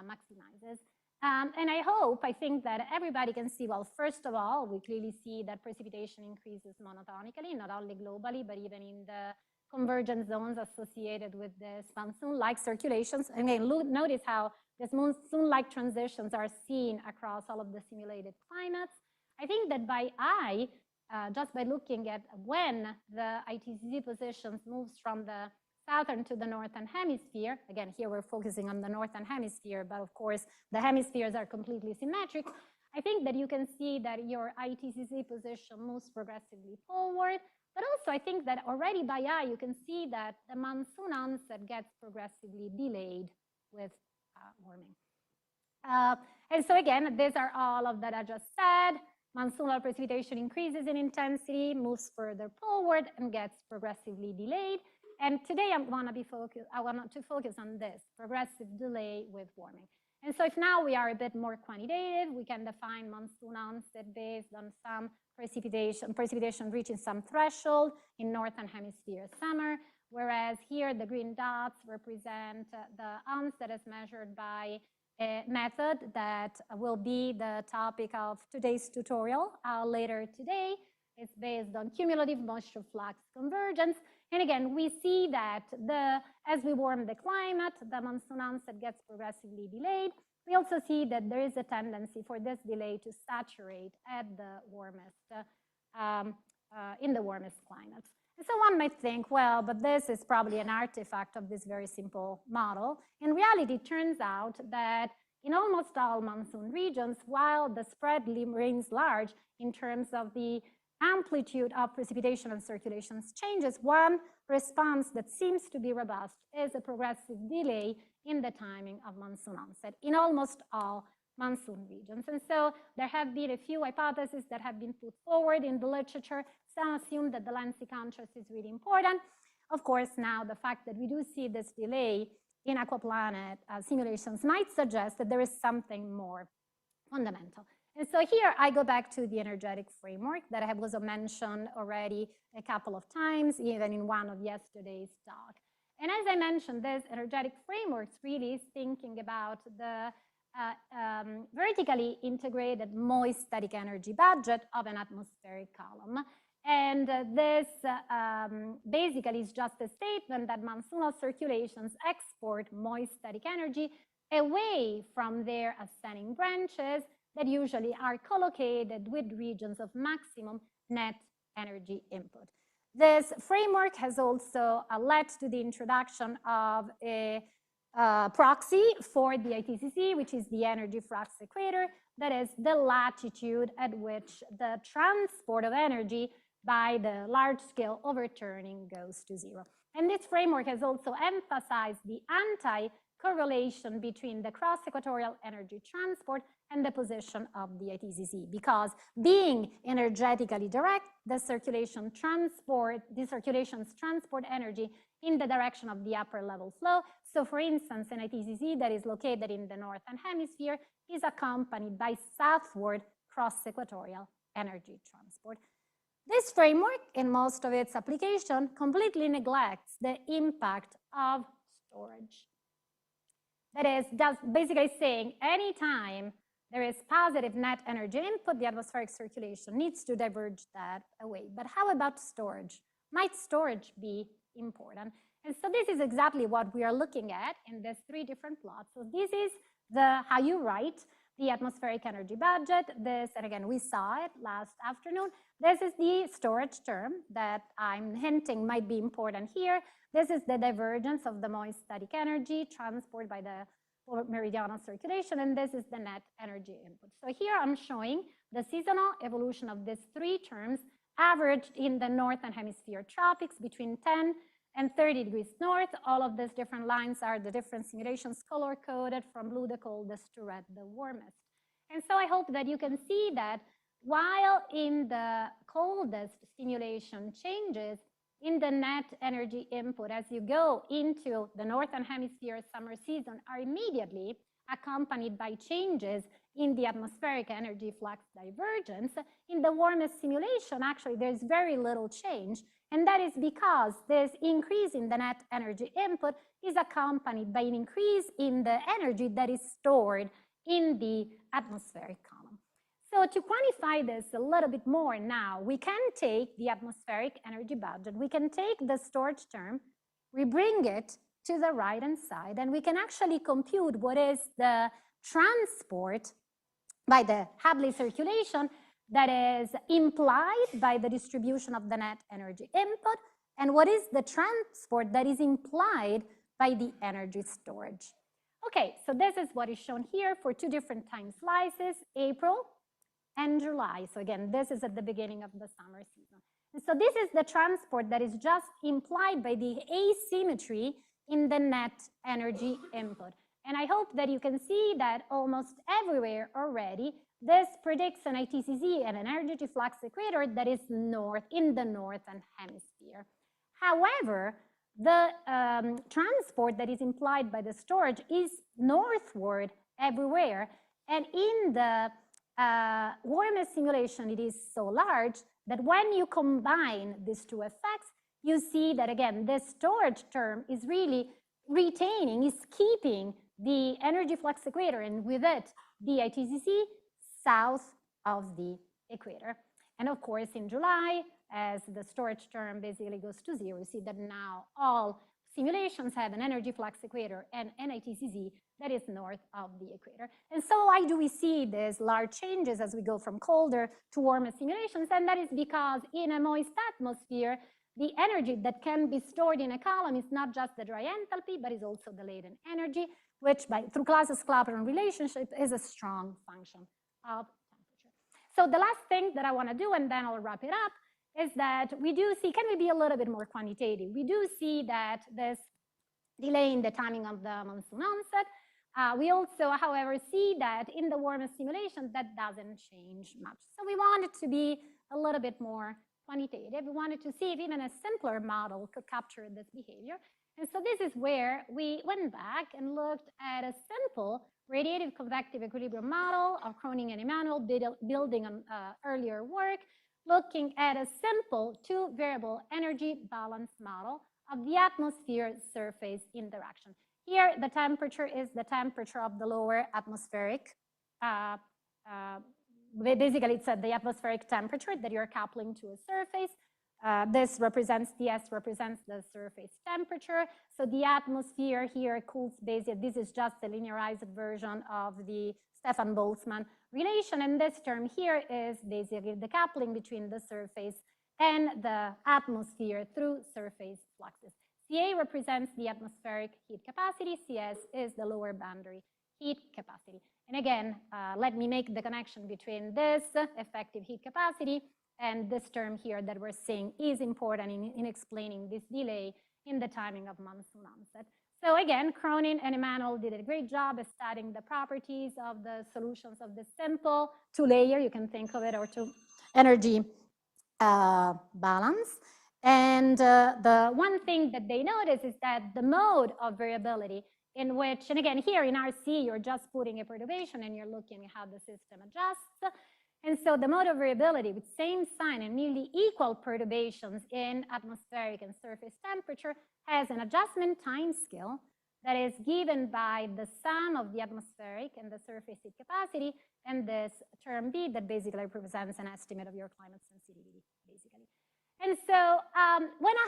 maximizes. And I think that everybody can see, well, first of all, we clearly see that precipitation increases monotonically, not only globally, but even in the convergence zones associated with this monsoon-like circulations. Again, notice how these monsoon-like transitions are seen across all of the simulated climates. I think that by eye, just by looking at when the ITCZ positions moves from the southern to the northern hemisphere, again, here we're focusing on the northern hemisphere, but of course, the hemispheres are completely symmetric. I think that you can see that your ITCZ position moves progressively forward, but also I think that already by eye, you can see that the monsoon onset gets progressively delayed with warming. And so again, these are all of that I just said. Monsoonal precipitation increases in intensity, moves further forward, and gets progressively delayed. And today I want to focus on this, progressive delay with warming. And so if now we are a bit more quantitative, we can define monsoon onset based on some precipitation reaching some threshold in northern hemisphere summer, whereas here the green dots represent the onset as measured by a method that will be the topic of today's tutorial later today. It's based on cumulative moisture flux convergence. And again, we see that as we warm the climate, the monsoon onset gets progressively delayed. We also see that there is a tendency for this delay to saturate at the warmest, in the warmest climates. And so one might think, well, but this is probably an artifact of this very simple model. In reality, it turns out that in almost all monsoon regions, while the spread remains large in terms of the amplitude of precipitation and circulations changes, one response that seems to be robust is a progressive delay in the timing of monsoon onset in almost all monsoon regions. And so there have been a few hypotheses that have been put forward in the literature. Some assume that the Lancy contrast is really important. Of course, now the fact that we do see this delay in aquaplanet simulations might suggest that there is something more fundamental. And so here I go back to the energetic framework that was mentioned already a couple of times, even in one of yesterday's talk. And as I mentioned, this energetic frameworks really is thinking about the vertically integrated moist static energy budget of an atmospheric column. And this basically is just a statement that monsoonal circulations export moist static energy away from their ascending branches that usually are collocated with regions of maximum net energy input. This framework has also led to the introduction of a proxy for the ITCZ, which is the energy flux equator, that is the latitude at which the transport of energy by the large-scale overturning goes to zero. And this framework has also emphasized the anti-correlation between the cross-equatorial energy transport and the position of the ITCZ, because being energetically direct, the circulations transport energy in the direction of the upper level flow. So for instance, an ITCZ that is located in the northern hemisphere is accompanied by southward cross-equatorial energy transport. This framework, in most of its application, completely neglects the impact of storage. That is, just basically saying anytime there is positive net energy input, the atmospheric circulation needs to diverge that away. But how about storage? Might storage be important? And so this is exactly what we are looking at in these three different plots. So this is how you write the atmospheric energy budget. This, and again, we saw it last afternoon. This is the storage term that I'm hinting might be important here. This is the divergence of the moist static energy transported by the meridional circulation, and this is the net energy input. So here I'm showing the seasonal evolution of these three terms averaged in the northern hemisphere tropics between 10 and 30 degrees north. All of these different lines are the different simulations color-coded from blue the coldest to red the warmest. And so I hope that you can see that while in the coldest simulation changes in the net energy input as you go into the northern hemisphere summer season are immediately accompanied by changes in the atmospheric energy flux divergence, in the warmest simulation, actually, there's very little change. And that is because this increase in the net energy input is accompanied by an increase in the energy that is stored in the atmospheric column. So to quantify this a little bit more now, we can take the atmospheric energy budget, we can take the storage term, we bring it to the right-hand side, and we can actually compute what is the transport by the Hadley circulation that is implied by the distribution of the net energy input, and what is the transport that is implied by the energy storage. Okay, so this is what is shown here for two different time slices, April and July. So again, this is at the beginning of the summer season. And so this is the transport that is just implied by the asymmetry in the net energy input. And I hope that you can see that almost everywhere already, this predicts an ITCZ and an energy flux equator that is north in the northern hemisphere. However, the transport that is implied by the storage is northward everywhere. And in the warmest simulation, it is so large that when you combine these two effects, you see that, again, this storage term is really retaining, is keeping the energy flux equator, and with it, the ITCZ south of the equator. And of course, in July, as the storage term basically goes to zero, you see that now all simulations have an energy flux equator and an ITCZ that is north of the equator. And so why do we see these large changes as we go from colder to warmer simulations? And that is because in a moist atmosphere, the energy that can be stored in a column is not just the dry enthalpy, but is also the latent energy, which through Clausius-Clapeyron relationship is a strong function of temperature. So the last thing that I want to do, and then I'll wrap it up, is that we do see, can we be a little bit more quantitative? We do see that this delay in the timing of the monsoon onset. We also, however, see that in the warmest simulation, that doesn't change much. So we want it to be a little bit more quantitative. We wanted to see if even a simpler model could capture this behavior. And so this is where we went back and looked at a simple radiative convective equilibrium model of Kroning and Emanuel, building on earlier work, looking at a simple two-variable energy balance model of the atmosphere surface interaction. Here, the temperature is the temperature of the lower atmospheric. Basically, it's the atmospheric temperature that you're coupling to a surface. This represents, TS represents the surface temperature. So the atmosphere here cools basically, this is just a linearized version of the Stefan Boltzmann relation. And this term here is basically the coupling between the surface and the atmosphere through surface fluxes. Ca represents the atmospheric heat capacity. Cs is the lower boundary heat capacity. And again, let me make the connection between this effective heat capacity And this term here that we're seeing is important in explaining this delay in the timing of monsoon onset. So again, Cronin and Emanuel did a great job of studying the properties of the solutions of this simple two-layer, you can think of it, or two-energy balance. And the one thing that they notice is that the mode of variability in which, and again, here in RC, you're just putting a perturbation and you're looking at how the system adjusts. And so the mode of variability with same sign and nearly equal perturbations in atmospheric and surface temperature has an adjustment time scale that is given by the sum of the atmospheric and the surface heat capacity and this term B that basically represents an estimate of your climate sensitivity, basically. And so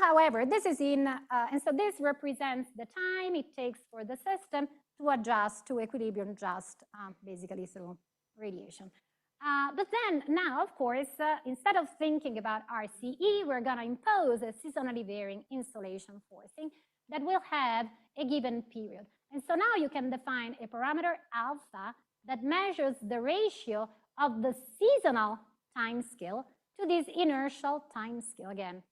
however, this is and so this represents the time it takes for the system to adjust to equilibrium just basically through radiation. But then now, of course, instead of thinking about RCE, we're going to impose a seasonally varying insolation forcing that will have a given period. And so now you can define a parameter alpha that measures the ratio of the seasonal time scale to this inertial time scale. Again,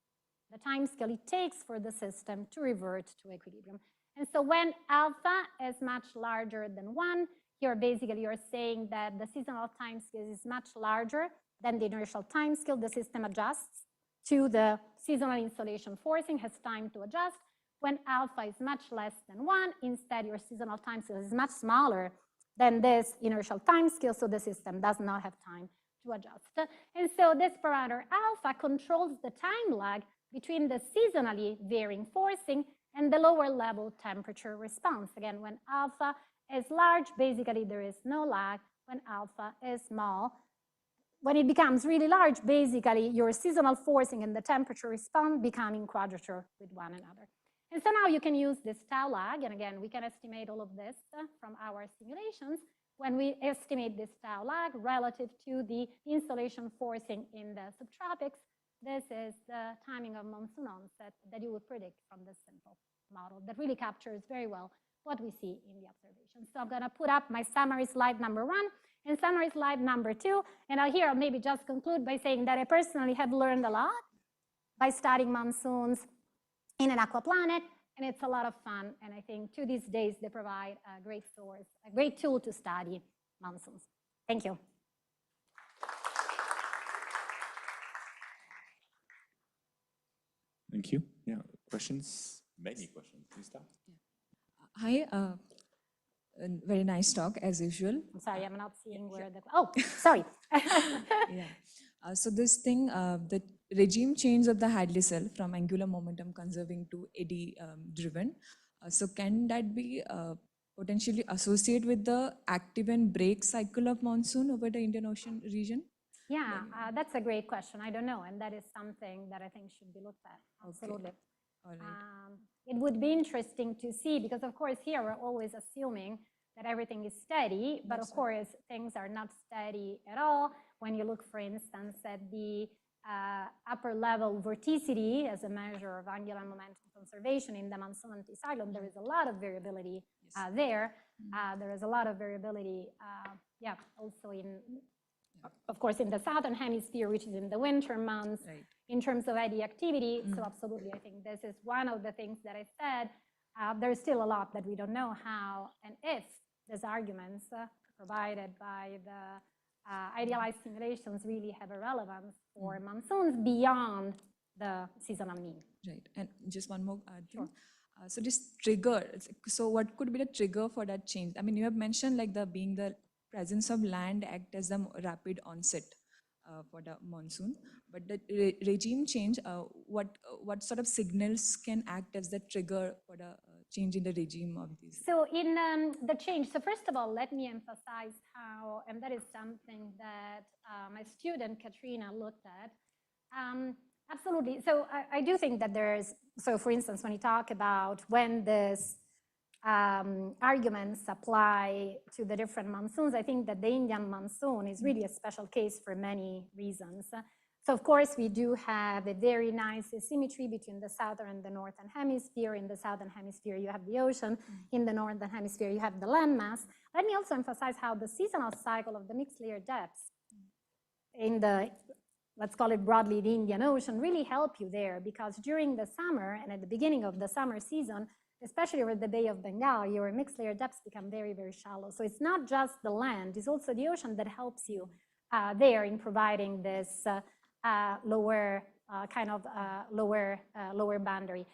the time scale it takes for the system to revert to equilibrium. And so when alpha is much larger than 1, here basically you're saying that the seasonal time scale is much larger than the inertial time scale. The system adjusts to the seasonal insolation forcing, has time to adjust. When alpha is much less than 1, instead your seasonal time scale is much smaller than this inertial time scale, so the system does not have time to adjust. And so this parameter alpha controls the time lag between the seasonally varying forcing and the lower level temperature response. Again, when alpha is large, basically there is no lag. When alpha is small, when it becomes really large, basically your seasonal forcing and the temperature response become in quadrature with one another. And so now you can use this tau lag, and again, we can estimate all of this from our simulations. When we estimate this tau lag relative to the insolation forcing in the subtropics, this is the timing of monsoon onset that you would predict from this simple model that really captures very well what we see in the observation. So I'm going to put up my summary slide number 1 and summary slide number 2. And I'll maybe just conclude by saying that I personally have learned a lot by studying monsoons in an aquaplanet, and it's a lot of fun. And I think to these days, they provide a great source, a great tool to study monsoons. Thank you. Thank you. Yeah, questions? Many questions. Please start. Hi, very nice talk as usual. I'm sorry, I'm not seeing where the, oh, sorry. Yeah. So this thing, the regime change of the Hadley cell from angular momentum conserving to eddy driven. So can that be potentially associated with the active and break cycle of monsoon over the Indian Ocean region? Yeah, that's a great question. I don't know, and that is something that I think should be looked at. Absolutely. Okay. All right. It would be interesting to see, because of course here we're always assuming that everything is steady, but of course things are not steady at all. When you look, for instance, at the upper level vorticity as a measure of angular momentum conservation in the monsoon anticyclone, there is a lot of variability there. There is a lot of variability, also in, of course, in the southern hemisphere, which is in the winter months, in terms of eddy activity. So absolutely, I think this is one of the things that I said. There's still a lot that we don't know how and if these arguments provided by the idealized simulations really have a relevance for monsoons beyond the seasonal mean. Right, and just one more thing. So this trigger, so what could be the trigger for that change? I mean, you have mentioned like being the presence of land act as the rapid onset for the monsoon, but the regime change, what sort of signals can act as the trigger for the change in the regime of these? So in the change, so first of all, let me emphasize how, and that is something that my student Katrina looked at. Absolutely, so I do think that there's, so for instance, when you talk about when this arguments apply to the different monsoons, I think that the Indian monsoon is really a special case for many reasons. So of course, we do have a very nice asymmetry between the southern and the northern hemisphere. In the southern hemisphere, you have the ocean. In the northern hemisphere, you have the landmass. Let me also emphasize how the seasonal cycle of the mixed layer depths in the let's call it broadly the Indian Ocean, really help you there, because during the summer and at the beginning of the summer season, especially over the Bay of Bengal, your mixed layer depths become very, very shallow. So it's not just the land, it's also the ocean that helps you there in providing this lower lower boundary.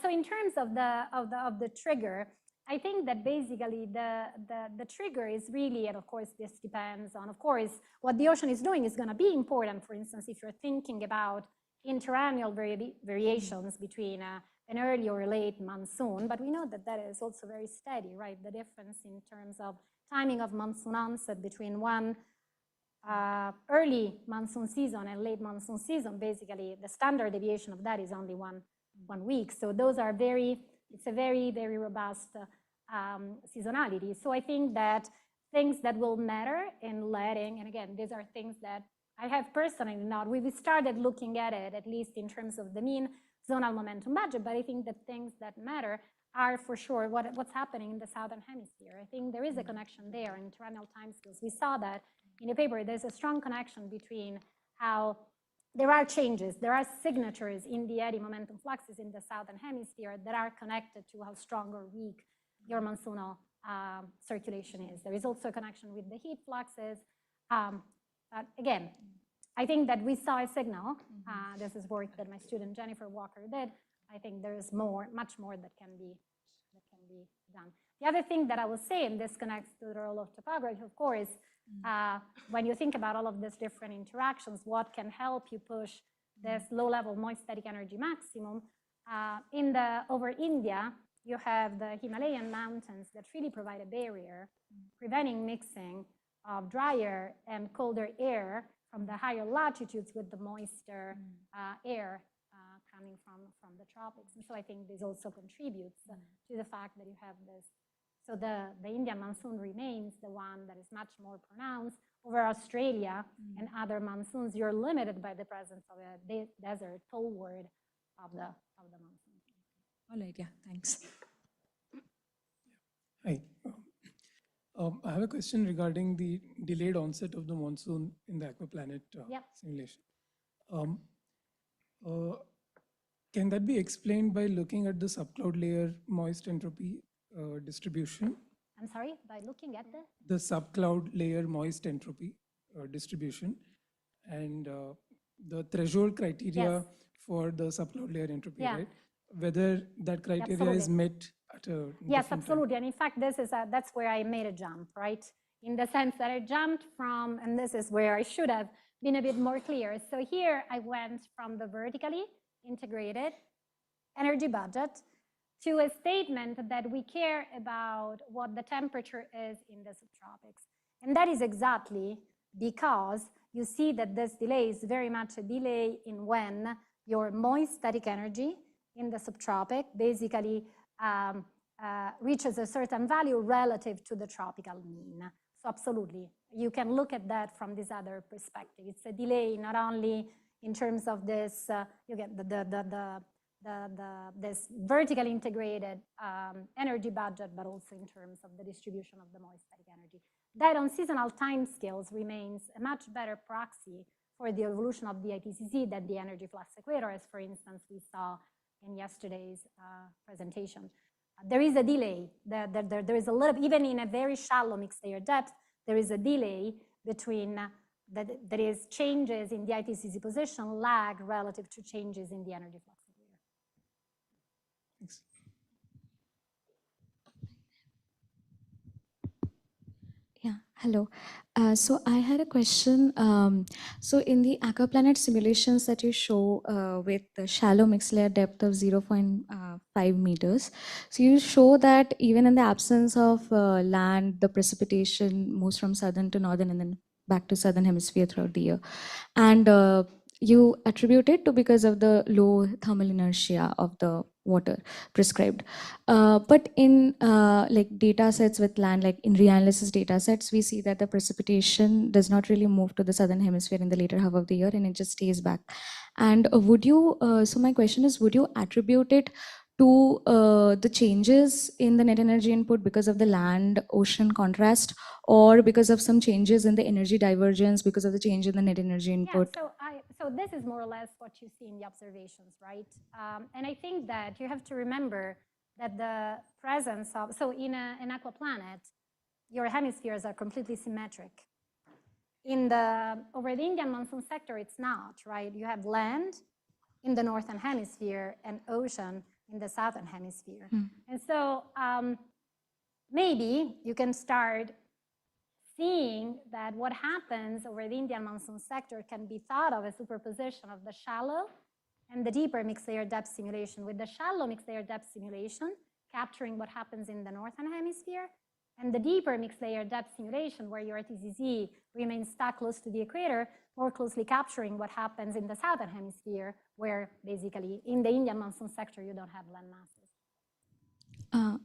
So in terms of the trigger, I think that basically the trigger is really, and of course this depends on, of course, what the ocean is doing is going to be important. For instance, if you're thinking about interannual variations between an early or late monsoon, but we know that that is also very steady, right? The difference in terms of timing of monsoon onset between one early monsoon season and late monsoon season, basically the standard deviation of that is only one week. So those are it's a very, very robust seasonality. So I think that things that will matter in letting, and again, these are things that I have personally not, we started looking at it, at least in terms of the mean zonal momentum budget, but I think that things that matter are for sure what's happening in the Southern Hemisphere. I think there is a connection there in terminal timescales. We saw that in the paper. There's a strong connection between how there are changes, there are signatures in the eddy momentum fluxes in the Southern Hemisphere that are connected to how strong or weak your monsoonal circulation is. There is also a connection with the heat fluxes. But again, I think that we saw a signal. This is work that my student Jennifer Walker did. I think there is much more that can be done. The other thing that I will say, and this connects to the role of topography, of course, when you think about all of these different interactions, what can help you push this low-level moist static energy maximum? Over India, you have the Himalayan mountains that really provide a barrier, preventing mixing of drier and colder air from the higher latitudes with the moister air coming from the tropics. And so I think this also contributes to the fact that you have this. So the Indian monsoon remains the one that is much more pronounced. Over Australia and other monsoons, you're limited by the presence of a desert forward of the monsoon. All right, yeah, thanks. Hi. I have a question regarding the delayed onset of the monsoon in the aquaplanet simulation. Can that be explained by looking at the subcloud layer moist entropy distribution? I'm sorry, by looking at the subcloud layer moist entropy distribution and the threshold criteria for the subcloud layer entropy, right? Whether that criteria is met at a yes, absolutely. And in fact, that's where I made a jump, right? In the sense that I jumped from, and this is where I should have been a bit more clear. So here I went from the vertically integrated energy budget to a statement that we care about what the temperature is in the subtropics. And that is exactly because you see that this delay is very much a delay in when your moist static energy in the subtropic basically reaches a certain value relative to the tropical mean. So absolutely, you can look at that from this other perspective. It's a delay not only in terms of this, you get this vertically integrated energy budget, but also in terms of the distribution of the moist static energy. That on seasonal timescales remains a much better proxy for the evolution of the ITCZ than the energy flux equator, as for instance we saw in yesterday's presentation. There is a delay. There is a little, even in a very shallow mixed layer depth, there is a delay between that is changes in the ITCZ position lag relative to changes in the energy flux equator. Thanks. Yeah, hello. So I had a question. So in the aquaplanet simulations that you show with the shallow mixed layer depth of 0.5 meters, so you show that even in the absence of land, the precipitation moves from southern to northern and then back to southern hemisphere throughout the year. And you attribute it to because of the low thermal inertia of the water prescribed. But in like data sets with land, like in reanalysis data sets, we see that the precipitation does not really move to the southern hemisphere in the later half of the year and it just stays back. And would you, so my question is, would you attribute it to the changes in the net energy input because of the land-ocean contrast, or because of some changes in the energy divergence because of the change in the net energy input? Yeah, So this is more or less what you see in the observations, right? And I think that you have to remember that the presence of, so in an aquaplanet, your hemispheres are completely symmetric. Over the Indian monsoon sector, it's not, right? You have land in the northern hemisphere and ocean in the southern hemisphere. And so maybe you can start seeing that what happens over the Indian monsoon sector can be thought of as superposition of the shallow and the deeper mixed layer depth simulation, with the shallow mixed layer depth simulation capturing what happens in the northern hemisphere, and the deeper mixed layer depth simulation where your ITCZ remains stuck close to the equator, more closely capturing what happens in the southern hemisphere, where basically in the Indian monsoon sector you don't have land masses.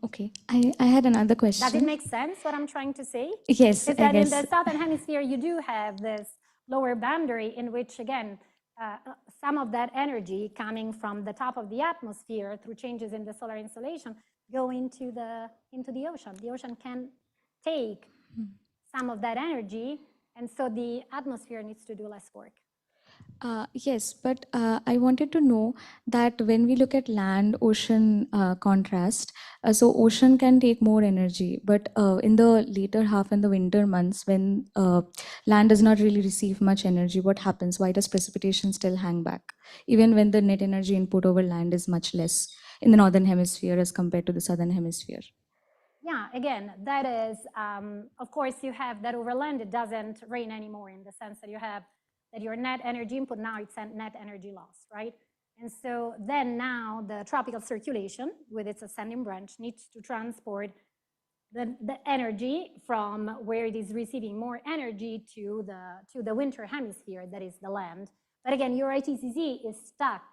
Okay, I had another question. Does it make sense what I'm trying to say? Yes, Is I that guess. in the southern hemisphere you do have this lower boundary in which, again, some of that energy coming from the top of the atmosphere through changes in the solar insolation go into the ocean. The ocean can take some of that energy, and so the atmosphere needs to do less work. Yes, but I wanted to know that when we look at land-ocean contrast, so ocean can take more energy, but in the later half in the winter months, when land does not really receive much energy, what happens? Why does precipitation still hang back, even when the net energy input over land is much less in the northern hemisphere as compared to the southern hemisphere? Yeah, again, that is, of course, you have that over land, it doesn't rain anymore in the sense that you have that your net energy input, now it's net energy loss, right? And so then now the tropical circulation with its ascending branch needs to transport the energy from where it is receiving more energy to the winter hemisphere, that is the land. But again, your ITCZ is stuck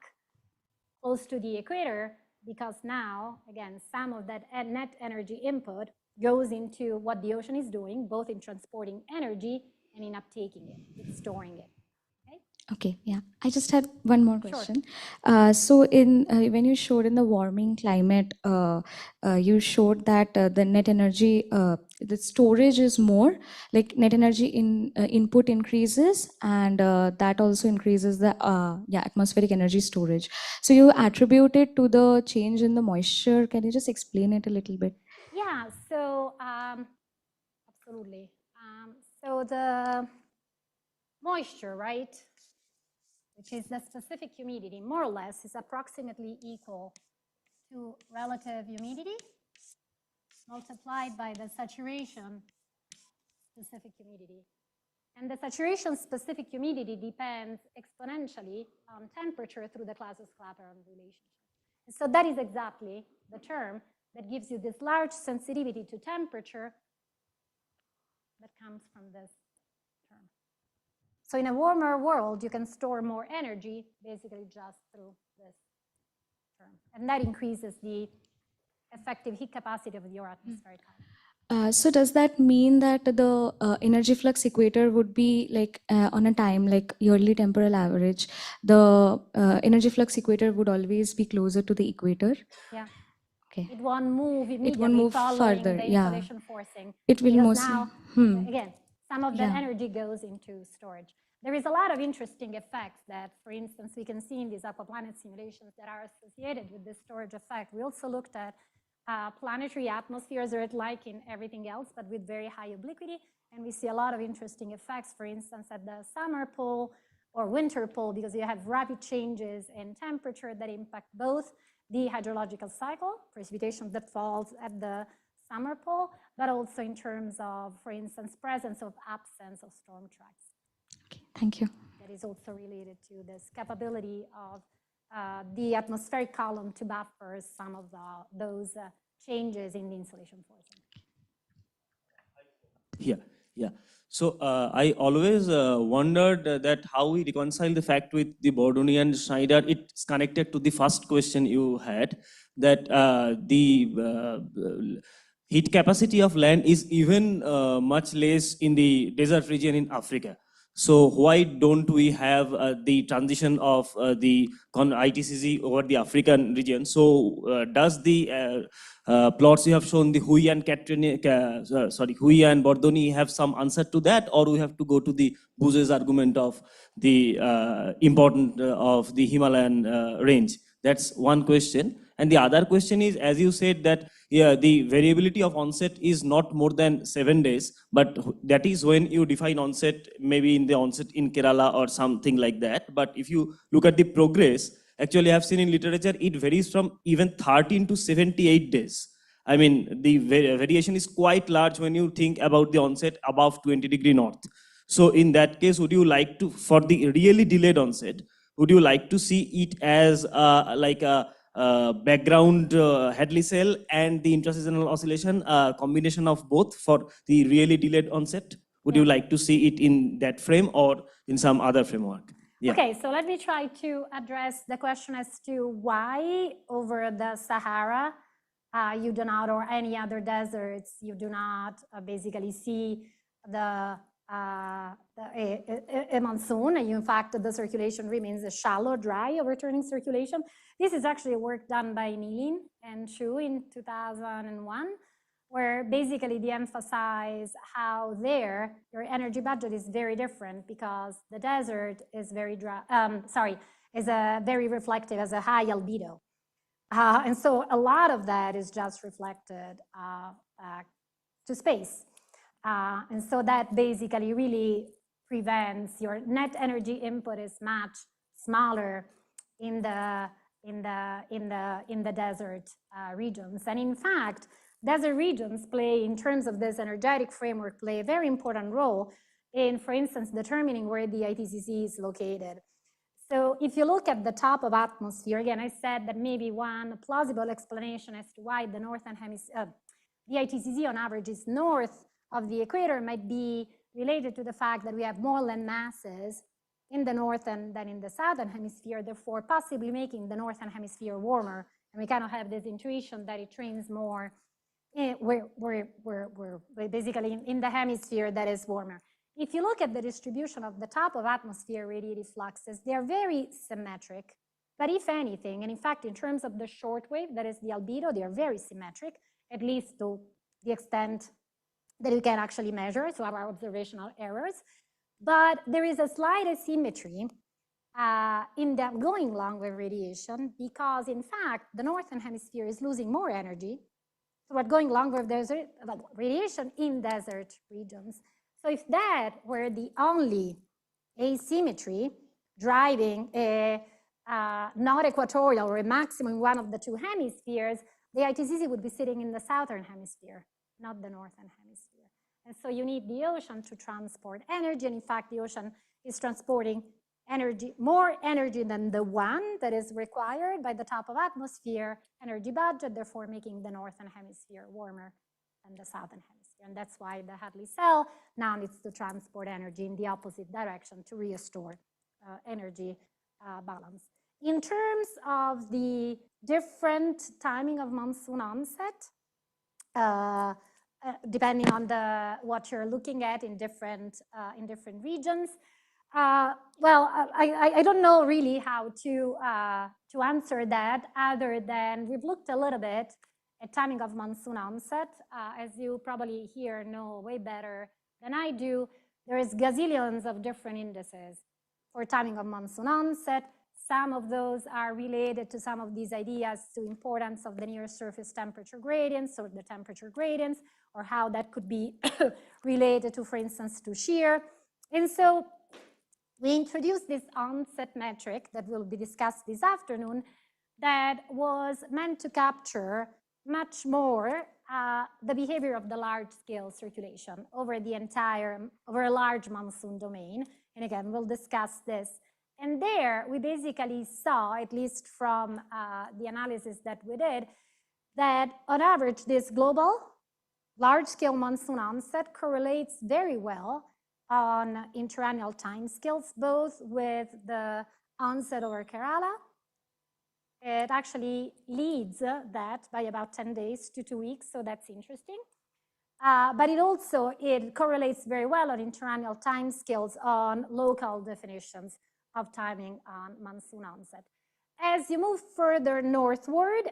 close to the equator because now, again, some of that net energy input goes into what the ocean is doing, both in transporting energy and in uptaking it, it's storing it. Okay, yeah. I just had one more Sure. question. So when you showed in the warming climate, you showed that the net energy, the storage is more, like net energy input increases, and that also increases the atmospheric energy storage. So you attribute it to the change in the moisture. Can you just explain it a little bit? Yeah, so absolutely. So the moisture, right, which is the specific humidity, more or less is approximately equal to relative humidity multiplied by the saturation specific humidity. And the saturation specific humidity depends exponentially on temperature through the Clausius-Clapeyron relationship. And so that is exactly the term that gives you this large sensitivity to temperature that comes from this term. So in a warmer world, you can store more energy basically just through this term. And that increases the effective heat capacity of your atmospheric column. So does that mean that the energy flux equator would be like on a time, like yearly temporal average, the energy flux equator would always be closer to the equator? Yeah. Okay. It won't move immediately It won't move following further, the yeah. insolation forcing. It will because mostly, now, again, some of that Yeah. energy goes into storage. There is a lot of interesting effects that, for instance, we can see in these aquaplanet simulations that are associated with this storage effect. We also looked at planetary atmospheres, Earth-like in everything else, but with very high obliquity. And we see a lot of interesting effects, for instance, at the summer pole or winter pole, because you have rapid changes in temperature that impact both the hydrological cycle, precipitation that falls at the summer pole, but also in terms of, for instance, presence or absence of storm tracks. Okay, thank you. That is also related to this capability of the atmospheric column to buffer some of those changes in the insolation forcing. Yeah. So I always wondered that how we reconcile the fact with the Bordoni and Schneider. It's connected to the first question you had, that the heat capacity of land is even much less in the desert region in Africa. So why don't we have the transition of the ITCZ over the African region? So does the plots you have shown, the Hui and Hui and Bordoni, have some answer to that, or we have to go to the Bouzet's argument of the important of the Himalayan range? That's one question. And the other question is, as you said, that yeah, the variability of onset is not more than 7 days, but that is when you define onset, maybe in the onset in Kerala or something like that. But if you look at the progress, actually I have seen in literature, it varies from even 13 to 78 days. I mean, the variation is quite large when you think about the onset above 20° north. So in that case, would you like to, for the really delayed onset, would you like to see it as like a background Hadley cell and the intraseasonal oscillation, combination of both for the really delayed onset? Would you like to see it in that frame or in some other framework? Yeah. Okay, so let me try to address the question as to why over the Sahara you do not, or any other deserts, you do not basically see a monsoon. And in fact, the circulation remains a shallow, dry, returning circulation. This is actually work done by Nilin and Chu in 2001, where basically they emphasize how there your energy budget is very different because the desert is very dry, is very reflective, has a high albedo. And so a lot of that is just reflected to space. And so that basically really prevents your net energy input is much smaller in the desert regions. And in fact, desert regions play, in terms of this energetic framework, play a very important role in, for instance, determining where the ITCZ is located. So if you look at the top of atmosphere, again, I said that maybe one plausible explanation as to why the northern hemisphere, the ITCZ on average is north of the equator might be related to the fact that we have more land masses in the northern than in the southern hemisphere, therefore possibly making the northern hemisphere warmer. And we kind of have this intuition that it trains more we're basically in the hemisphere that is warmer. If you look at the distribution of the top of atmosphere radiative fluxes, they are very symmetric. But if anything, and in fact, in terms of the short wave, that is the albedo, they are very symmetric, at least to the extent that you can actually measure, so our observational errors. But there is a slight asymmetry in the outgoing long wave radiation because, in fact, the northern hemisphere is losing more energy. So outgoing long wave desert radiation in desert regions. So if that were the only asymmetry driving a not equatorial or a maximum in one of the two hemispheres, the ITCZ would be sitting in the southern hemisphere, not the northern hemisphere. And so you need the ocean to transport energy. And in fact, the ocean is transporting energy, more energy than the one that is required by the top of atmosphere energy budget, therefore making the northern hemisphere warmer than the southern hemisphere. And that's why the Hadley cell now needs to transport energy in the opposite direction to restore energy balance. In terms of the different timing of monsoon onset, depending on what you're looking at in different regions, well, I don't know really how to answer that other than we've looked a little bit at timing of monsoon onset. As you probably here know way better than I do, there is gazillions of different indices for timing of monsoon onset. Some of those are related to some of these ideas to importance of the near surface temperature gradients or the temperature gradients, or how that could be related to, for instance, to shear. And so we introduced this onset metric that will be discussed this afternoon that was meant to capture much more the behavior of the large-scale circulation over a large monsoon domain. And again, we'll discuss this. And there, we basically saw, at least from the analysis that we did, that on average, this global large-scale monsoon onset correlates very well on interannual timescales, both with the onset over Kerala. It actually leads that by about 10 days to 2 weeks, so that's interesting. But it correlates very well on interannual time scales on local definitions of timing on monsoon onset. As you move further northward,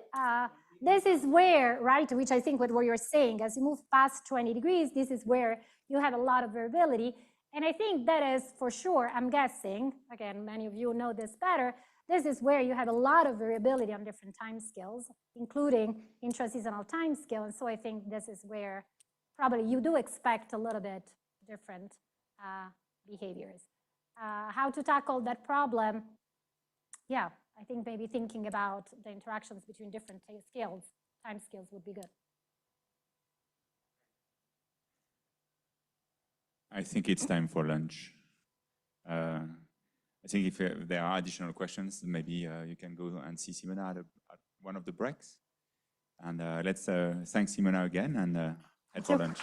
this is where, right, which I think what you're saying, as you move past 20 degrees, this is where you have a lot of variability. And I think that is for sure, I'm guessing, again, many of you know this better, this is where you have a lot of variability on different time scales, including intraseasonal time scale. And so I think this is where probably you do expect a little bit different behaviors. How to tackle that problem? Yeah, I think maybe thinking about the interactions between different scales, time scales would be good. I think it's time for lunch. I think if there are additional questions, maybe you can go and see Simona at one of the breaks. And let's thank Simona again and head for lunch.